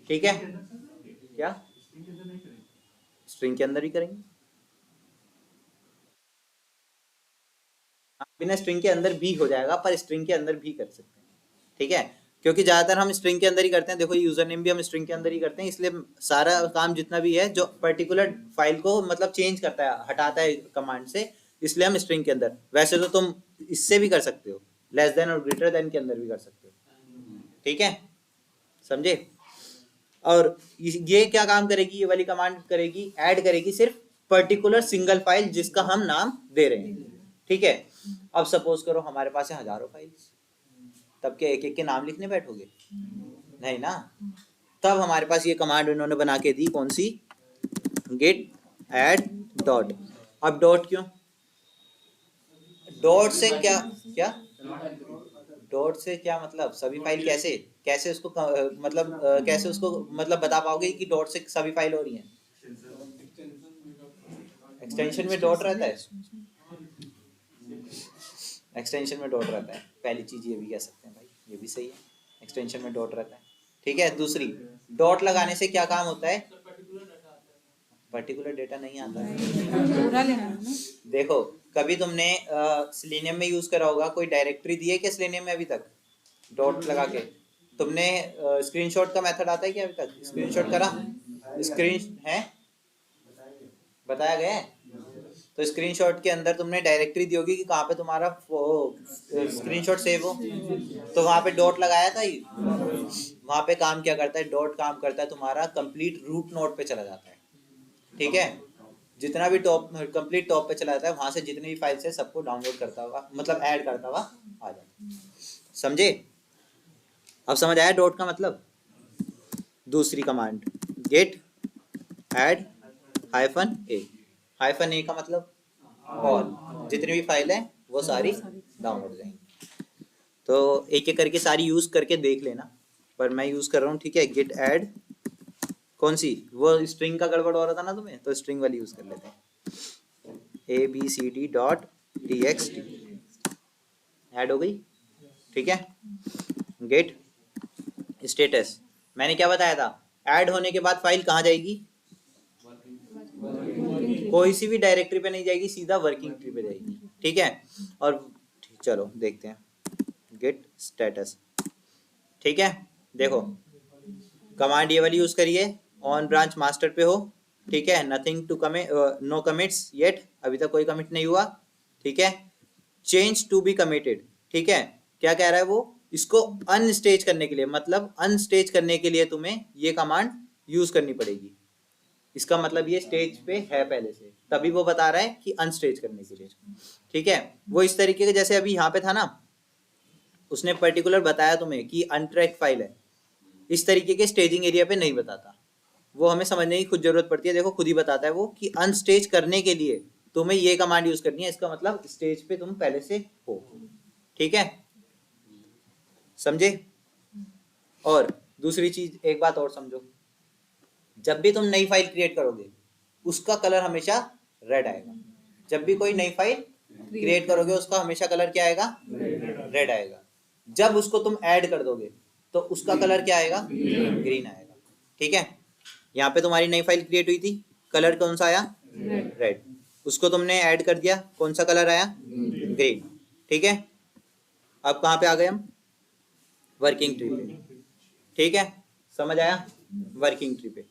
ठीक है। क्या स्ट्रिंग के अंदर ही करेंगे, बिना स्ट्रिंग के अंदर भी हो जाएगा, पर स्ट्रिंग के अंदर भी कर सकते हैं, ठीक है, क्योंकि ज्यादातर हम स्ट्रिंग के अंदर ही करते हैं। देखो यूजर नेम भी हम स्ट्रिंग के अंदर ही करते हैं, इसलिए सारा काम जितना भी है जो पर्टिकुलर फाइल को मतलब चेंज करता है, हटाता है कमांड से, इसलिए हम स्ट्रिंग के अंदर। वैसे तो तुम इससे भी कर सकते हो, लेस देन और ग्रेटर देन के अंदर भी कर सकते हो, ठीक है, समझे। और ये क्या काम करेगी, ये वाली कमांड करेगी, ऐड करेगी सिर्फ पर्टिकुलर सिंगल फाइल जिसका हम नाम दे रहे हैं, ठीक है। अब सपोज करो हमारे पास है हजारों फाइल्स, तब क्या एक एक के नाम लिखने बैठोगे, नहीं ना। तब हमारे पास ये कमांड इन्होंने बना के दी, कौन सी, गेट ऐड डॉट। अब डॉट क्यों, डॉट से क्या डॉट से क्या मतलब, सभी फाइल कैसे उसको मतलब कैसे उसको मतलब बता पाओगे कि डॉट से सभी फाइल हो रही हैं, एक्सटेंशन में डॉट रहता है, एक्सटेंशन में डॉट रहता है, पहली चीज ये भी कह सकते हैं भाई, ये भी सही है, एक्सटेंशन में डॉट रहता है, ठीक है। दूसरी, डॉट लगाने से क्या काम होता है, पर्टिकुलर डेटा नहीं आता है। देखो कभी तुमने सेलेनियम में यूज करा होगा, कोई डायरेक्टरी दी है क्या सेलेनियम में अभी तक, डॉट लगा के तुमने स्क्रीनशॉट का मेथड आता है क्या अभी तक, स्क्रीनशॉट करा, स्क्रीन है बताया गया है, तो स्क्रीनशॉट के अंदर तुमने डायरेक्टरी दी होगी कि कहाँ पे तुम्हारा स्क्रीनशॉट सेव हो, तो वहां पे डॉट लगाया था ही, वहां पे काम क्या करता है, डॉट काम करता है तुम्हारा कंप्लीट रूट नोड पे चला जाता है, ठीक है। जितना भी टॉप कंप्लीट टॉप पे चला जाता है, वहां से जितनी भी फाइल्स है सबको डाउनलोड करता हुआ मतलब ऐड करता हुआ आ जाता है, समझे। अब समझ आया डॉट का मतलब। दूसरी command, git add -a। -a का मतलब ऑल, जितनी भी फाइल है वो सारी डाउनलोड जाएंगी। तो एक एक करके सारी यूज करके देख लेना, पर मैं यूज कर रहा हूँ, ठीक है। गेट ऐड कौन सी, वो स्ट्रिंग का गड़बड़ हो रहा था ना तुम्हें, तो स्ट्रिंग वाली यूज कर लेते हैं, abcd.txt ऐड हो गई, ठीक है। गेट स्टेटस, मैंने क्या बताया था, ऐड होने के बाद फाइल कहाँ जाएगी, कोई सी भी डायरेक्टरी पे नहीं जाएगी, सीधा वर्किंग ट्री पे जाएगी, ठीक है। और ठीक चलो देखते हैं गेट स्टेटस। ठीक है, देखो कमांड ये वाली यूज करिए, ऑन ब्रांच मास्टर पे हो, ठीक है, nothing to commit, no commits yet, अभी तक कोई कमिट नहीं हुआ, ठीक है। चेंज टू बी कमिटेड, ठीक है, क्या कह रहा है वो, इसको अनस्टेज करने के लिए, मतलब अनस्टेज करने के लिए तुम्हें ये कमांड यूज करनी पड़ेगी। इसका मतलब ये स्टेज पे है पहले से, तभी वो बता रहा है कि अनस्टेज करने के लिए, ठीक है। वो इस तरीके के, जैसे अभी यहाँ पे था ना, उसने पर्टिकुलर बताया तुम्हें कि अनट्रैक फाइल है, इस तरीके के स्टेजिंग एरिया पे नहीं बताता, वो हमें समझने की खुद जरूरत पड़ती है। देखो खुद ही बताता है वो कि अनस्टेज करने के लिए तुम्हें ये कमांड यूज करनी है, इसका मतलब स्टेज पे तुम पहले से हो, ठीक है, समझे। और दूसरी चीज, एक बात और समझो, जब भी तुम नई फाइल क्रिएट करोगे उसका कलर हमेशा रेड आएगा। जब भी कोई नई फाइल क्रिएट करोगे उसका हमेशा कलर क्या आएगा, रेड आएगा। जब उसको तुम ऐड कर दोगे तो उसका कलर क्या आएगा, ग्रीन आएगा, ठीक है। यहाँ पे तुम्हारी नई फाइल क्रिएट हुई थी, कलर कौन सा आया, रेड, उसको तुमने ऐड कर दिया, कौन सा कलर आया, ग्रीन, ठीक है। अब कहाँ पे आ गए हम, वर्किंग ट्री पे, ठीक है, समझ आया, वर्किंग ट्री पे।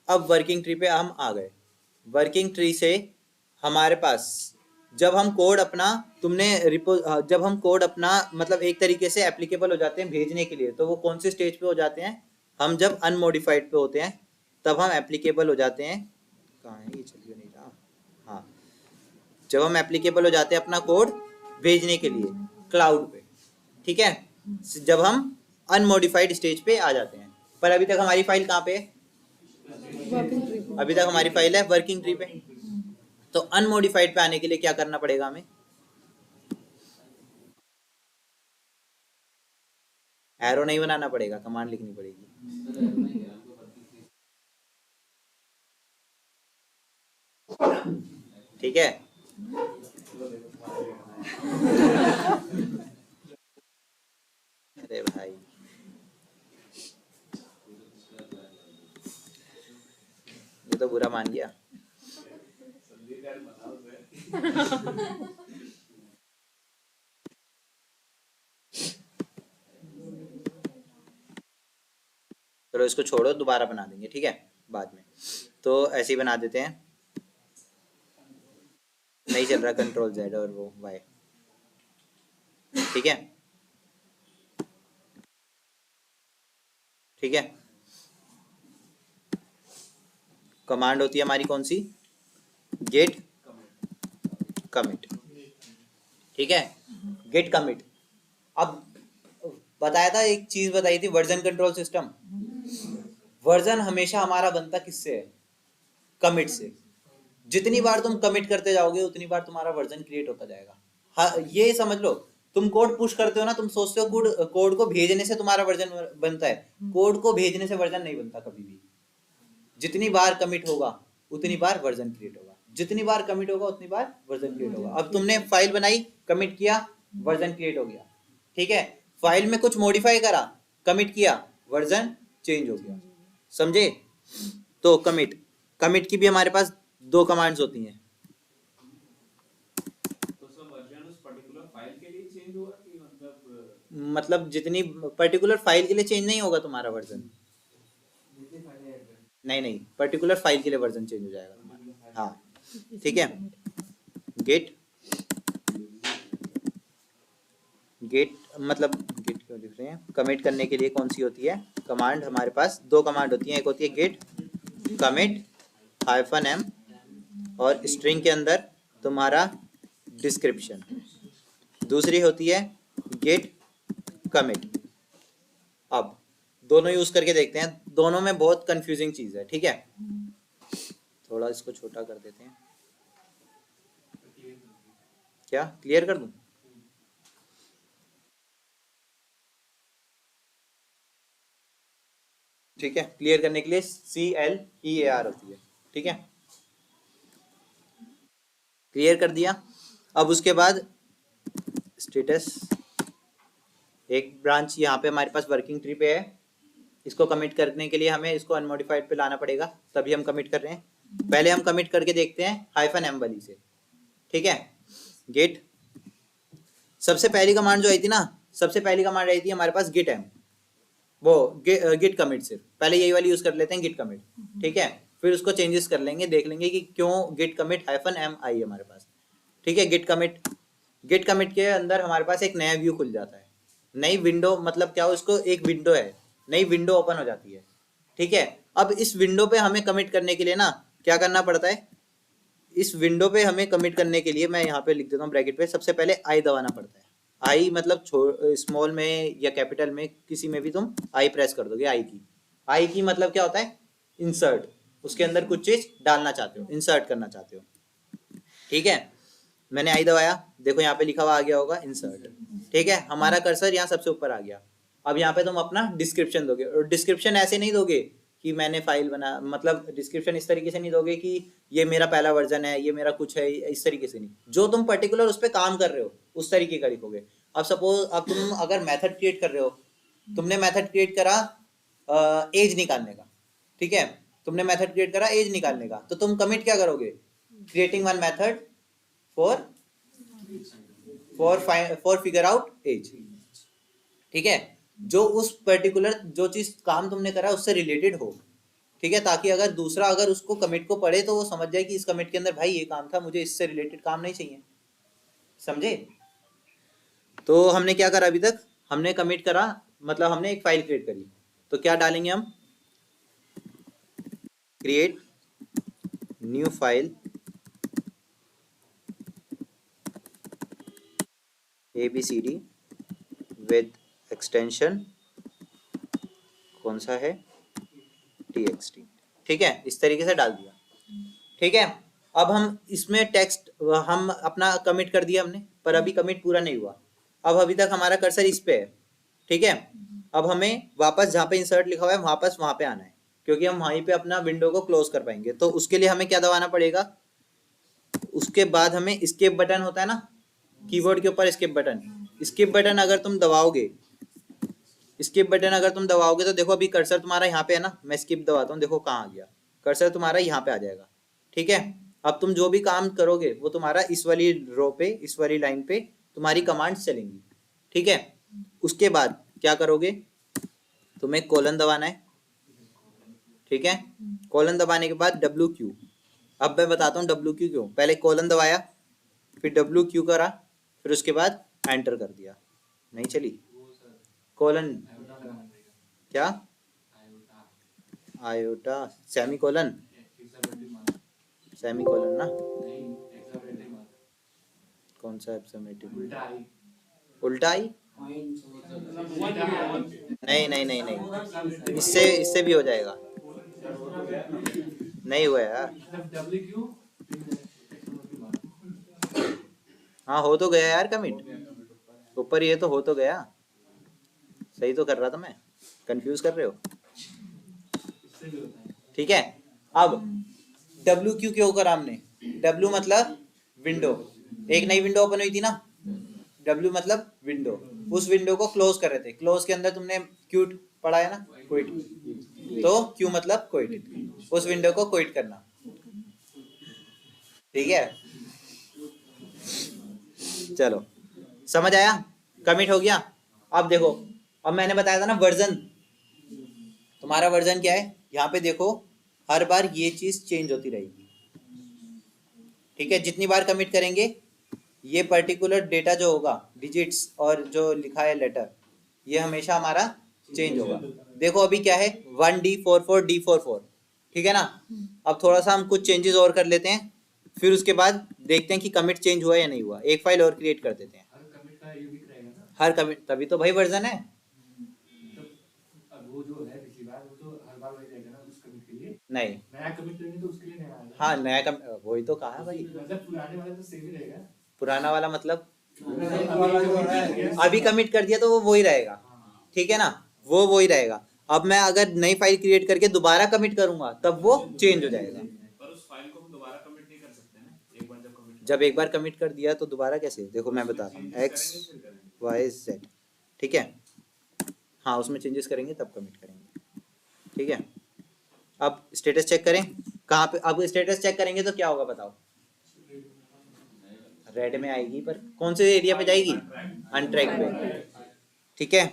अब वर्किंग ट्री पे हम आ गए। वर्किंग ट्री से हमारे पास जब हम कोड अपना जब हम कोड अपना मतलब एक तरीके से एप्लीकेबल हो जाते हैं भेजने के लिए, तो वो कौन से स्टेज पे हो जाते हैं, हम जब अनमोडिफाइड पे होते हैं तब हम एप्लीकेबल हो जाते हैं। कहाँ है ये, चलिए नहीं रहा, हाँ, जब हम एप्लीकेबल हो जाते हैं अपना कोड भेजने के लिए क्लाउड पे, ठीक है, जब हम अनमोडिफाइड स्टेज पे आ जाते हैं। पर अभी तक हमारी फाइल कहाँ पे है, वर्किंग ट्री पे। अभी तक हमारी फाइल है वर्किंग ट्री पे। तो अनमोडिफाइड पे आने के लिए क्या करना पड़ेगा हमें, एरो नहीं बनाना पड़ेगा, कमांड लिखनी पड़ेगी, ठीक है। अरे भाई ये तो बुरा मान गया। चलो इसको छोड़ो, दोबारा बना देंगे, ठीक है, बाद में। तो ऐसे ही बना देते हैं, नहीं चल रहा कंट्रोल जेड और वो वाई, ठीक है, ठीक है। कमांड होती है हमारी कौन सी, गेट कमिट, ठीक है, गेट कमिट। अब बताया था, एक चीज बताई थी, वर्जन कंट्रोल सिस्टम। वर्जन हमेशा हमारा बनता किससे है, कमिट से। जितनी बार तुम कमिट करते जाओगे उतनी बार तुम्हारा वर्जन क्रिएट होता जाएगा। हाँ, ये समझ लो, तुम कोड पुश करते हो ना, तुम सोचते हो कोड को भेजने से तुम्हारा वर्जन बनता है, कोड को भेजने से वर्जन नहीं बनता कभी भी। जितनी बार कमिट होगा उतनी बार वर्जन क्रिएट होगा, जितनी बार कमिट होगा उतनी बार वर्जन क्रिएट होगा। अब तुमने फाइल बनाई, कमिट किया, वर्जन क्रिएट हो गया, ठीक है। फाइल में कुछ मॉडिफाई करा, कमिट किया, वर्जन चेंज हो गया, समझे। तो कमिट की भी हमारे पास दो कमांड्स होती हैं। तो सब वर्जन उस पर्टिकुलर फाइल के लिए चेंज हुआ कि मतलब जितनी पर्टिकुलर फाइल के लिए चेंज नहीं होगा तुम्हारा वर्जन, नहीं, पर्टिकुलर फाइल के लिए वर्जन चेंज हो जाएगा तुम्हारा, हाँ, ठीक है। गेट मतलब गेट क्यों लिख रहे हैं, कमिट करने के लिए कौन सी होती है कमांड, हमारे पास दो कमांड होती हैं, एक होती है गेट कमिट -m और स्ट्रिंग के अंदर तुम्हारा डिस्क्रिप्शन, दूसरी होती है गेट कमिट। अब दोनों यूज करके देखते हैं, दोनों में बहुत कंफ्यूजिंग चीज है, ठीक है। थोड़ा इसको छोटा कर देते हैं, क्या क्लियर कर दूं, ठीक है। क्लियर करने के लिए CLEAR होती है, ठीक है, क्लियर कर दिया। अब उसके बाद स्टेटस, एक ब्रांच यहाँ पे हमारे पास वर्किंग ट्री पे है, इसको कमिट करने के लिए हमें इसको अनमोडिफाइड पे लाना पड़ेगा, तभी हम कमिट कर रहे हैं। पहले हम कमिट करके देखते हैं -m वाली से, ठीक है। गेट सबसे पहली कमांड जो आई थी ना, सबसे पहली कमांड आई थी हमारे पास git m, वो git commit, सिर्फ पहले यही वाली यूज कर लेते हैं git commit, ठीक है। फिर उसको चेंजेस कर लेंगे, देख लेंगे कि क्यों git commit -m आई हमारे पास, ठीक है। git commit के अंदर हमारे पास एक नया व्यू खुल जाता है, नई विंडो, मतलब क्या, उसको एक विंडो है, नई विंडो ओपन हो जाती है, ठीक है। अब इस विंडो पे हमें कमिट करने के लिए ना क्या करना पड़ता है, इस विंडो पे हमें कमिट करने के लिए मैं यहाँ पे लिख देता हूँ ब्रैकेट पे, सबसे पहले आई दबाना पड़ता है। आई मतलब स्मॉल में या कैपिटल में, किसी में भी तुम आई प्रेस कर दोगे। आई की मतलब क्या होता है, इंसर्ट, उसके अंदर कुछ चीज डालना चाहते हो, इंसर्ट करना चाहते हो, ठीक है। मैंने आई दबाया, देखो यहाँ पे लिखा हुआ आ गया होगा इंसर्ट, ठीक है। हमारा कर्सर यहाँ सबसे ऊपर आ गया। अब यहाँ पे तुम अपना डिस्क्रिप्शन दोगे, और डिस्क्रिप्शन ऐसे नहीं दोगे कि मैंने फाइल बना, मतलब डिस्क्रिप्शन इस तरीके से नहीं दोगे कि ये मेरा पहला वर्जन है, ये मेरा कुछ है, इस तरीके से नहीं। जो तुम पर्टिकुलर उस पर काम कर रहे हो उस तरीके का लिखोगे। अब सपोज अब तुम अगर मेथड क्रिएट कर रहे हो, तुमने मेथड क्रिएट करा एज निकालने का, ठीक है, तुमने मेथड क्रिएट करा एज निकालने का, तो तुम कमिट क्या करोगे, creating one method for figure out age, ठीक है। जो उस पर्टिकुलर जो चीज काम तुमने करा उससे रिलेटेड हो, ठीक है, ताकि अगर दूसरा अगर उसको कमिट को पढ़े तो वो समझ जाए कि इस कमिट के अंदर भाई ये काम था, मुझे इससे रिलेटेड काम नहीं चाहिए, समझे। तो हमने क्या करा अभी तक, हमने कमिट करा, मतलब हमने एक फाइल क्रिएट करी, तो क्या डालेंगे हम, create new file ABCD with extension कौन सा है, TXT, ठीक है, इस तरीके से डाल दिया, ठीक है। अब हम इसमें टेक्स्ट हम अपना कमिट कर दिया हमने, पर अभी कमिट पूरा नहीं हुआ। अब अभी तक हमारा कर्सर इस पे है, ठीक है। अब हमें वापस जहाँ पे इंसर्ट लिखा हुआ है वापस वहां पे आना है, क्योंकि हम वहीं पे अपना विंडो को क्लोज कर पाएंगे। तो उसके लिए हमें क्या दबाना पड़ेगा, उसके बाद हमें स्केप बटन होता है ना कीबोर्ड के ऊपर, स्केप बटन अगर तुम दबाओगे, स्किप बटन अगर तुम दबाओगे तो देखो अभी कर्सर तुम्हारा यहाँ पे है ना, मैं स्किप दबाता हूँ, देखो कहाँ आ गया, कर्सर तुम्हारा यहाँ पे आ जाएगा, ठीक है। अब तुम जो भी काम करोगे वो तुम्हारा इस वाली रो पे, इस वाली लाइन पे तुम्हारी कमांड्स चलेंगी, ठीक है। उसके बाद क्या करोगे, तुम्हें कोलन दबाना है, ठीक है। कोलन दबाने के बाद WQ, अब मैं बताता हूँ WQ क्यों, पहले कोलन दबाया, फिर WQ करा, फिर उसके बाद एंटर कर दिया, नहीं चली कोलन, क्या आयोटा, सेमी कोलन ना, कौन सा एब्सोमेटिव, उल्टा आई, नहीं, इससे भी हो जाएगा, नहीं हुआ यार, हाँ हो तो गया यार कमिट, ऊपर ये तो हो तो गया, सही तो कर रहा था मैं, कंफ्यूज कर रहे हो, ठीक है। अब WQ क्यों करा हमने, W मतलब विंडो, एक नई विंडो ओपन हुई थी ना, W मतलब विंडो, उस विंडो को क्लोज कर रहे थे, क्लोज के अंदर तुमने क्यूट पढ़ा है ना, क्विट, तो Q मतलब क्विट, उस विंडो को क्विट करना, ठीक है। चलो समझ आया, कमिट हो गया। अब देखो, अब मैंने बताया था ना वर्जन, तुम्हारा वर्जन क्या है, यहाँ पे देखो हर बार ये चीज चेंज होती रहेगी, ठीक है। जितनी बार कमिट करेंगे ये पर्टिकुलर डेटा जो होगा, डिजिट्स और जो लिखा है लेटर, ये हमेशा हमारा चेंज होगा। देखो अभी क्या है 1D44D44, ठीक है ना। अब थोड़ा सा हम कुछ चेंजेस और कर लेते हैं, फिर उसके बाद देखते हैं कि कमिट चेंज हुआ या नहीं हुआ। एक फाइल और क्रिएट कर देते हैं, हर कमिट, तभी तो भाई वर्जन है, वो जो है पिछली बार वो तो हर बार वही रहेगा ना उस कमिट के लिए, नहीं नया कमिट करेंगे तो उसके लिए नया आएगा। हाँ नया वही तो कहा भाई, मतलब पुराने वाला तो सेम ही रहेगा, पुराना वाला मतलब अभी अभी कमिट कर दिया तो वो वही रहेगा, ठीक है ना, वो वही रहेगा। अब मैं अगर नई फाइल क्रिएट करके दोबारा कमिट करूंगा तब वो चेंज हो जाएगा। पर उस फाइल को हम दोबारा कमिट नहीं कर सकते ना, एक बार जब कमिट, जब एक बार कमिट कर दिया तो दोबारा कैसे, देखो मैं बताता हूँ XYZ, ठीक है, हाँ उसमें चेंजेस करेंगे तब कमिट करेंगे, ठीक है। अब स्टेटस चेक करें, कहाँ पे, अब स्टेटस चेक करेंगे तो क्या होगा बताओ, रेड में आएगी, पर कौन से एरिया पे जाएगी? अनट्रैक पे, ठीक है,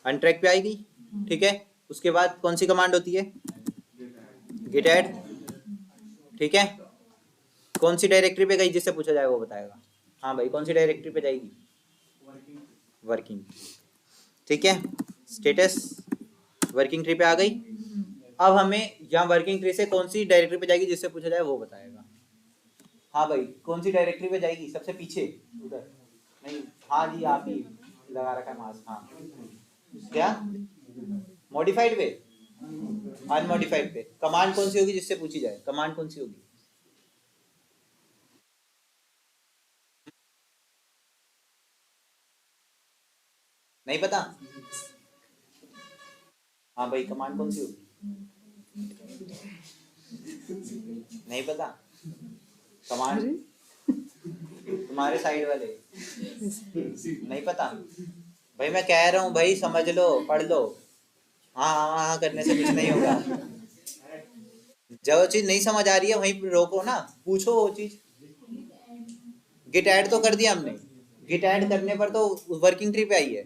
अनट्रैक पे आएगी, ठीक है। उसके बाद कौन सी कमांड होती है? गिट ऐड, ठीक है। कौन सी डायरेक्टरी पे गई जिससे पूछा जाए वो बताएगा। हाँ भाई, कौन सी डायरेक्टरी पे जाएगी? वर्किंग, ठीक है। स्टेटस वर्किंग ट्री पे आ गई। अब हमें यहाँ वर्किंग ट्री से कौन सी डायरेक्टरी पे जाएगी जिससे पूछा जाए वो बताएगा। हाँ भाई, कौन सी डायरेक्टरी पे जाएगी? सबसे पीछे उधर, नहीं, हाँ जी, आप ही लगा रखा है मास्क। हाँ, क्या मॉडिफाइड पे, अनमॉडिफाइड पे। कमांड कौन सी होगी जिससे पूछी जाए? कमांड कौन सी होगी? नहीं पता? हाँ भाई, कमांड कौन सी होगी? नहीं पता? कमांड तुम्हारे साइड वाले नहीं पता? भाई मैं कह रहा हूँ भाई, समझ लो, पढ़ लो। हाँ हाँ हाँ करने से कुछ नहीं होगा। जो चीज नहीं समझ आ रही है वहीं रोको ना, पूछो वो चीज। गिट ऐड तो कर दिया हमने, गिट ऐड करने पर तो वर्किंग ट्री पे आई है।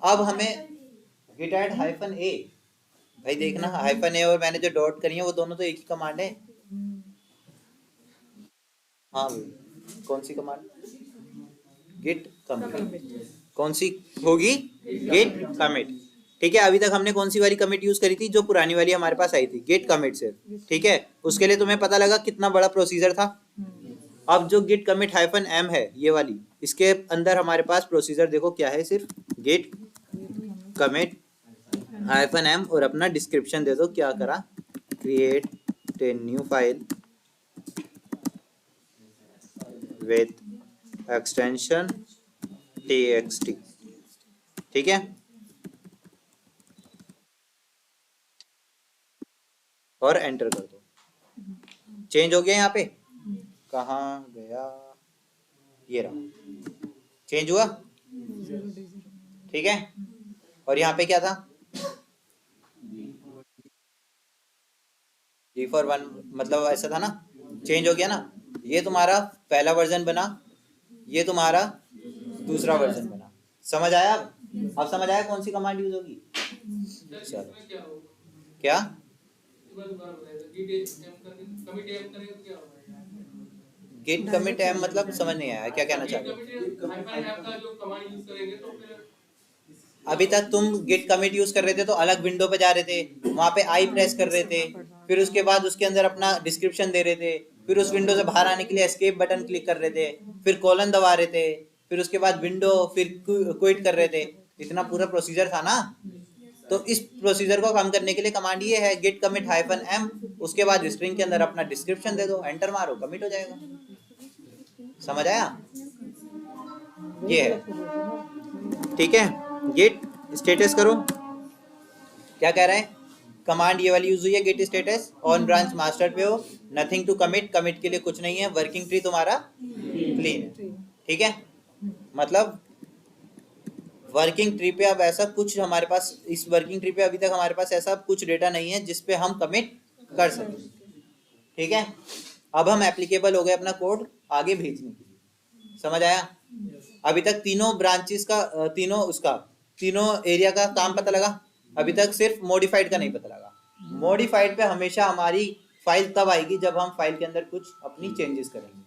अब हमें गिट ऐड हाइफन ए, भाई देखना, हाइफन ए और मैंने जो डॉट करी है वो दोनों तो एक ही कमांड है। हाँ भाई, कौन सी कमांड? Git commit. कौन सी होगी? गिट कमिट, ठीक है। अभी तक हमने कौन सी वाली कमिट यूज करी थी? जो पुरानी वाली हमारे पास आई थी, गेट कमिट से, ठीक है। उसके लिए तुम्हें पता लगा कितना बड़ा प्रोसीजर था। अब जो गिट कमिट हाइफन एम है ये वाली, इसके अंदर हमारे पास प्रोसीजर देखो क्या है, सिर्फ गेट कमिट हाइफन एम और अपना डिस्क्रिप्शन दे दो क्या करा, create a new file with extension txt, ठीक है। और एंटर कर दो। चेंज हो गया यहाँ पे, कहाँ गया? ये रहा, चेंज हुआ, ठीक है। और यहाँ पे क्या था? G for 1, मतलब ऐसा था ना, चेंज हो गया ना। ये तुम्हारा पहला वर्जन बना, ये तुम्हारा दूसरा वर्जन बना। समझ आया? अब समझ आया कौन सी कमांड यूज होगी? चलो, क्या गिट कमिट एम मतलब समझ नहीं आया, क्या कहना चाह रहे हो? अभी तक तुम गिट कमिट यूज कर रहे थे तो अलग विंडो पे जा रहे थे, वहां पे आई प्रेस कर रहे थे, फिर उसके बाद उसके अंदर अपना डिस्क्रिप्शन दे रहे थे, फिर उस विंडो से बाहर आने के लिए एस्केप बटन क्लिक कर रहे थे, फिर कॉलन दबा रहे थे, फिर उसके बाद विंडो, फिर क्विट कर रहे थे। इतना पूरा प्रोसीजर था ना। तो इस प्रोसीजर को कम करने के लिए कमांड ये है, गिट कमिट हाइफन एम, उसके बाद स्ट्रिंग के अंदर अपना डिस्क्रिप्शन दे दो, एंटर मारो, कमिट हो जाएगा। समझ आया? ये है, ठीक है। गिट स्टेटस करो, क्या कह रहा है? कमांड ये वाली यूज हुई है, git status. On branch master पे हो, नथिंग टू कमिट, कमिट के लिए कुछ नहीं है, वर्किंग ट्री तुम्हारा क्लीन है, ठीक है। मतलब वर्किंग ट्री पे अब ऐसा कुछ हमारे पास, इस वर्किंग ट्री पे अभी तक हमारे पास ऐसा कुछ डेटा नहीं है जिसपे हम कमिट कर सकें, ठीक है। अब हम एप्लीकेबल हो गए अपना कोड आगे भेजने के लिए। समझ आया? अभी तक तीनों ब्रांचेस का, तीनों एरिया का काम पता लगा। अभी तक सिर्फ मॉडिफाइड का नहीं पता लगा। मॉडिफाइड पे हमेशा हमारी फाइल तब आएगी जब हम फाइल के अंदर कुछ अपनी चेंजेस करेंगे,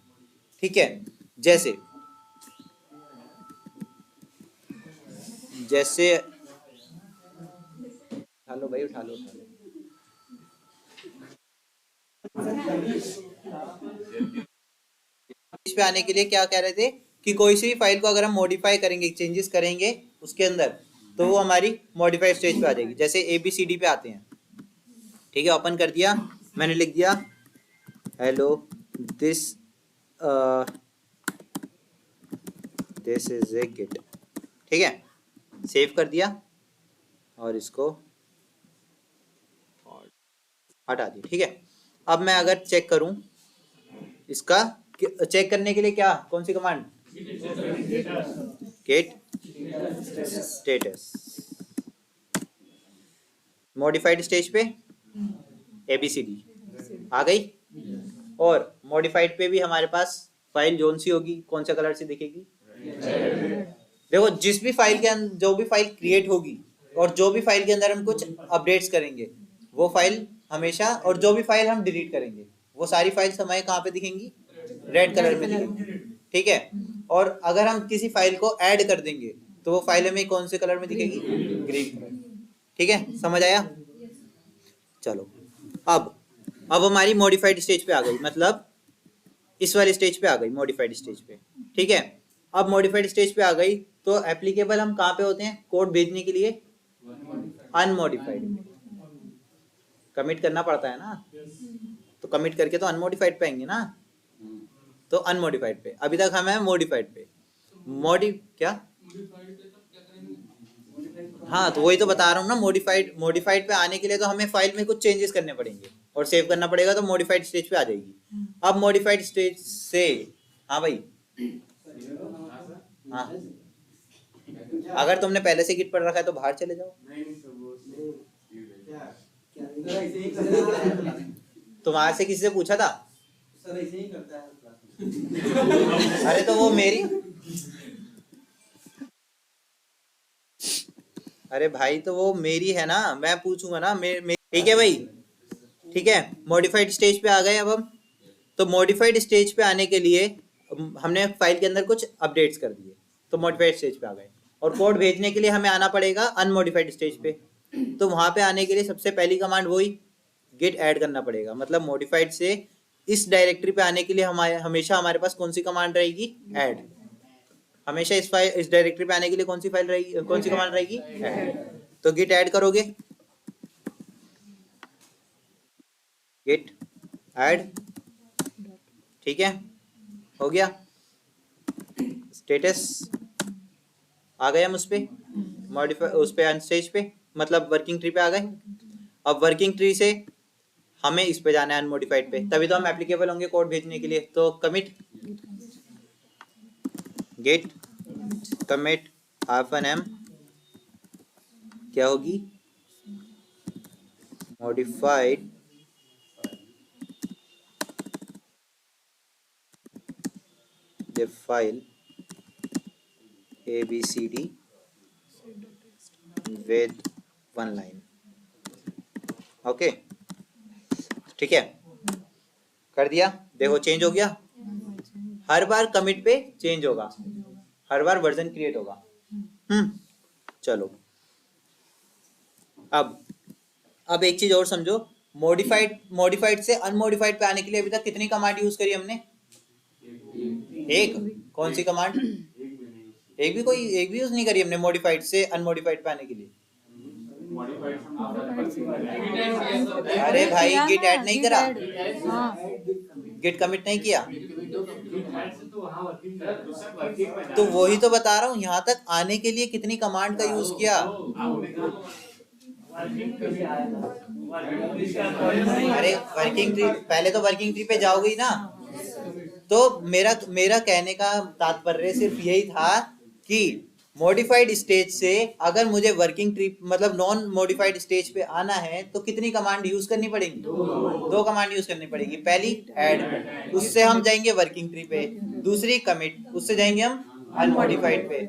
ठीक है। जैसे उठा लो भाई, उठा लो। इस पे आने के लिए क्या कह रहे थे कि कोई सी भी फाइल को अगर हम मॉडिफाई करेंगे, चेंजेस करेंगे उसके अंदर, तो वो हमारी मॉडिफाई स्टेज पे आ जाएगी। जैसे ABCD पे आते हैं, ठीक है। ओपन कर दिया, मैंने लिख दिया hello this is a git, ठीक है। सेव कर दिया और इसको हटा दिया, ठीक है। अब मैं अगर चेक करूं, इसका चेक करने के लिए क्या, कौन सी command? Git status. Modified stage पे ABCD आ गई, और मॉडिफाइड पे भी हमारे पास फाइल जोन सी होगी, कौन सा कलर से दिखेगी? देखो जिस भी फाइल के अंदर जो भी फाइल क्रिएट होगी और जो भी फाइल के अंदर हम कुछ अपडेट्स करेंगे वो फाइल हमेशा, और जो भी फाइल हम डिलीट करेंगे वो सारी फाइल्स हमें कहाँ पे दिखेंगी? रेड कलर में दिखेंगी, ठीक है। और अगर हम किसी फाइल को ऐड कर देंगे तो वो फाइल हमें कौन से कलर में दिखेगी? ग्रीन कलर, ठीक है, समझ आया? चलो अब हमारी मॉडिफाइड स्टेज पे आ गई, मतलब इस वाली स्टेज पे आ गई, मॉडिफाइड स्टेज पे, ठीक है। अब मॉडिफाइड स्टेज पे आ गई तो एप्लीकेबल हम कहाँ पे होते हैं कोड भेजने के लिए? अनमॉडिफाइड। कमिट करना पड़ता है ना, तो कमिट करके तो अनमॉडिफाइड पे आएंगे ना, तो अनमॉडिफाइड पे। अभी तक हम हैं मॉडिफाइड पे। क्या? हाँ तो वही तो बता रहा हूँ ना, मॉडिफाइड पे आने के लिए तो हमें फाइल में कुछ चेंजेस करने पड़ेंगे और सेव करना पड़ेगा, तो मॉडिफाइड स्टेज पे आ जाएगी। अब मॉडिफाइड स्टेज से, हाँ भाई, हाँ, अगर तुमने पहले से गिट पढ़ रखा है तो बाहर चले जाओ। क्या ऐसे ही करता है? तुम्हारे से किसी से पूछा था? सर ऐसे ही करता है। अरे तो वो मेरी, अरे भाई तो वो मेरी है ना, मैं पूछूंगा ना। ठीक है भाई, ठीक है। मॉडिफाइड स्टेज पे आ गए अब हम। तो मॉडिफाइड स्टेज पे आने के लिए हमने फाइल के अंदर कुछ अपडेट्स कर दिए, तो मॉडिफाइड स्टेज पे आ गए। और कोड भेजने के लिए हमें आना पड़ेगा अनमॉडिफाइड स्टेज पे। तो वहां पे आने के लिए सबसे पहली कमांड वही गेट ऐड करना पड़ेगा। मतलब मॉडिफाइड से इस डायरेक्टरी पे आने के लिए हमेशा हमारे पास कौन सी कमांड रहेगी? ऐड। हमेशा इस डायरेक्टरी पे आने के लिए कौन सी फाइल रहेगी, कौन सी कमांड रहेगी? ऐड। तो गिट ऐड करोगे, गिट ऐड, ठीक है, हो गया। स्टेटस आ गए हम उस पे, मॉडिफाई उस पे अनस्टेज पे, मतलब वर्किंग ट्री पे आ गए। अब वर्किंग ट्री से हमें इस पे जाना है अनमॉडिफाइड पे, तभी तो हम एप्लीकेबल होंगे कोड भेजने के लिए। तो कमिट गेट कमिट -m क्या होगी? Modified the file abcd with one line, okay, ठीक है, कर दिया। देखो चेंज हो गया, हर बार कमिट पे चेंज होगा, हर बार वर्जन क्रिएट होगा। चलो अब एक चीज और समझो, मॉडिफाइड से अनमॉडिफाइड पे आने के लिए अभी तक कितनी कमांड यूज करी हमने? एक। कौन सी कमांड? एक भी यूज नहीं करी हमने मॉडिफाइड से अनमॉडिफाइड पे आने के लिए। अरे भाई गिट ऐड नहीं करा, गिट कमिट नहीं किया, तो वही तो बता रहा हूँ, यहाँ तक आने के लिए कितनी कमांड का यूज किया। अरे वर्किंग ट्री, पहले तो वर्किंग ट्री पे जाओगे ही ना। तो मेरा कहने का तात्पर्य सिर्फ यही था कि मॉडिफाइड स्टेज से अगर मुझे वर्किंग ट्री मतलब नॉन मॉडिफाइड स्टेज पे आना है तो कितनी कमांड यूज करनी पड़ेगी? दो कमांड यूज करनी पड़ेगी। पहली ऐड, उससे हम जाएंगे वर्किंग ट्री पे। दूसरी कमिट, उससे जाएंगे हम अनमॉडिफाइड पे।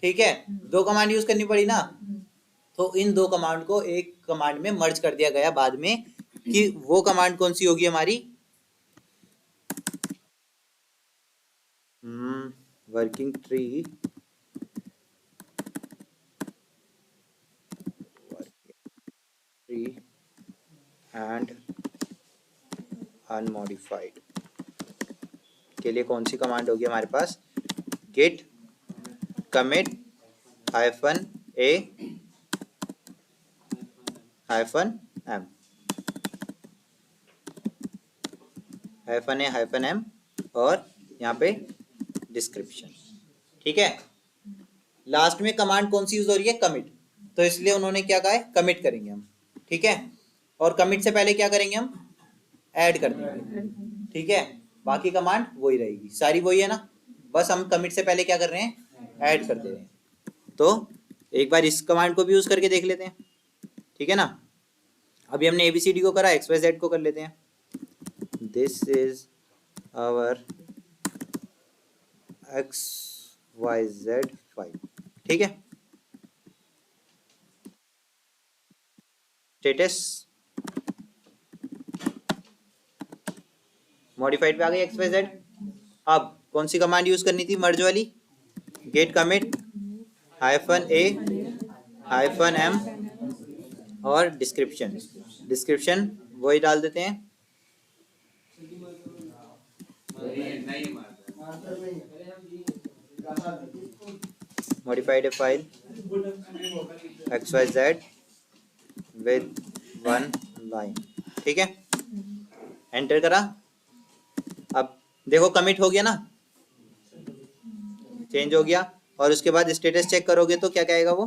ठीक है, दो कमांड यूज करनी पड़ी ना। तो इन दो कमांड को एक कमांड में मर्ज कर दिया गया बाद में, कि वो कमांड कौन सी होगी हमारी? वर्किंग ट्री एंड अनमॉडिफाइड के लिए कौन सी कमांड होगी हमारे पास? Git commit -a -m -m और यहाँ पे डिस्क्रिप्शन। ठीक है, लास्ट में कमांड कौन सी यूज हो रही है? कमिट। तो इसलिए उन्होंने क्या कहा है? कमिट करेंगे हम। ठीक है, और कमिट से पहले क्या करेंगे हम? ऐड कर देंगे। ठीक है, बाकी कमांड वही रहेगी, सारी वही है ना, बस हम कमिट से पहले क्या कर रहे हैं? ऐड कर दे रहे हैं। तो एक बार इस कमांड को भी यूज करके देख लेते हैं। ठीक है ना, अभी हमने ABCD को करा, XYZ को कर लेते हैं। This is our XYZ file. ठीक है, स्टेटस मॉडिफाइड पे आ गई XYZ। अब कौन सी कमांड यूज करनी थी, मर्ज वाली, गेट कमिट -a -m और डिस्क्रिप्शन। डिस्क्रिप्शन वही डाल देते हैं, नहीं मारता modified a file XYZ with 1 line। ठीक है, एंटर करा। अब देखो कमिट हो गया ना, चेंज हो गया। और उसके बाद स्टेटस चेक करोगे तो क्या कहेगा वो,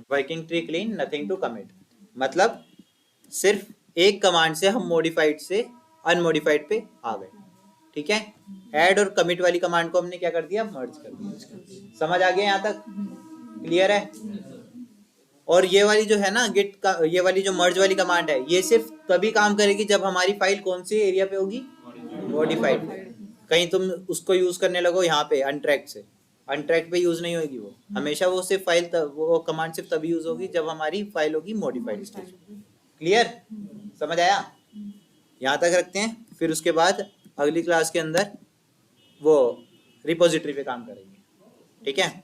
working tree clean, nothing to commit. मतलब सिर्फ एक कमांड से हम मॉडिफाइड से अनमॉडिफाइड पे आ गए। ठीक है, ऐड और कमिट वाली कमांड को हमने क्या कर दिया, मर्ज कर दिया। समझ आ गया यहाँ तक, क्लियर है। और ये वाली जो है ना गिट का, ये वाली जो मर्ज वाली कमांड है, ये सिर्फ तभी काम करेगी जब हमारी फाइल कौन सी एरिया पे होगी, मॉडिफाइड। कहीं तुम उसको यूज करने लगो यहाँ पे अनट्रैक्ड से, अनट्रैक्ड पे यूज नहीं होगी वो, हमेशा वो सिर्फ फाइल वो कमांड सिर्फ तभी यूज होगी जब हमारी फाइल होगी मॉडिफाइड स्टेज। क्लियर, समझ आया। यहाँ तक रखते हैं, फिर उसके बाद अगली क्लास के अंदर वो रिपोजिटरी पे काम करेंगे। ठीक है।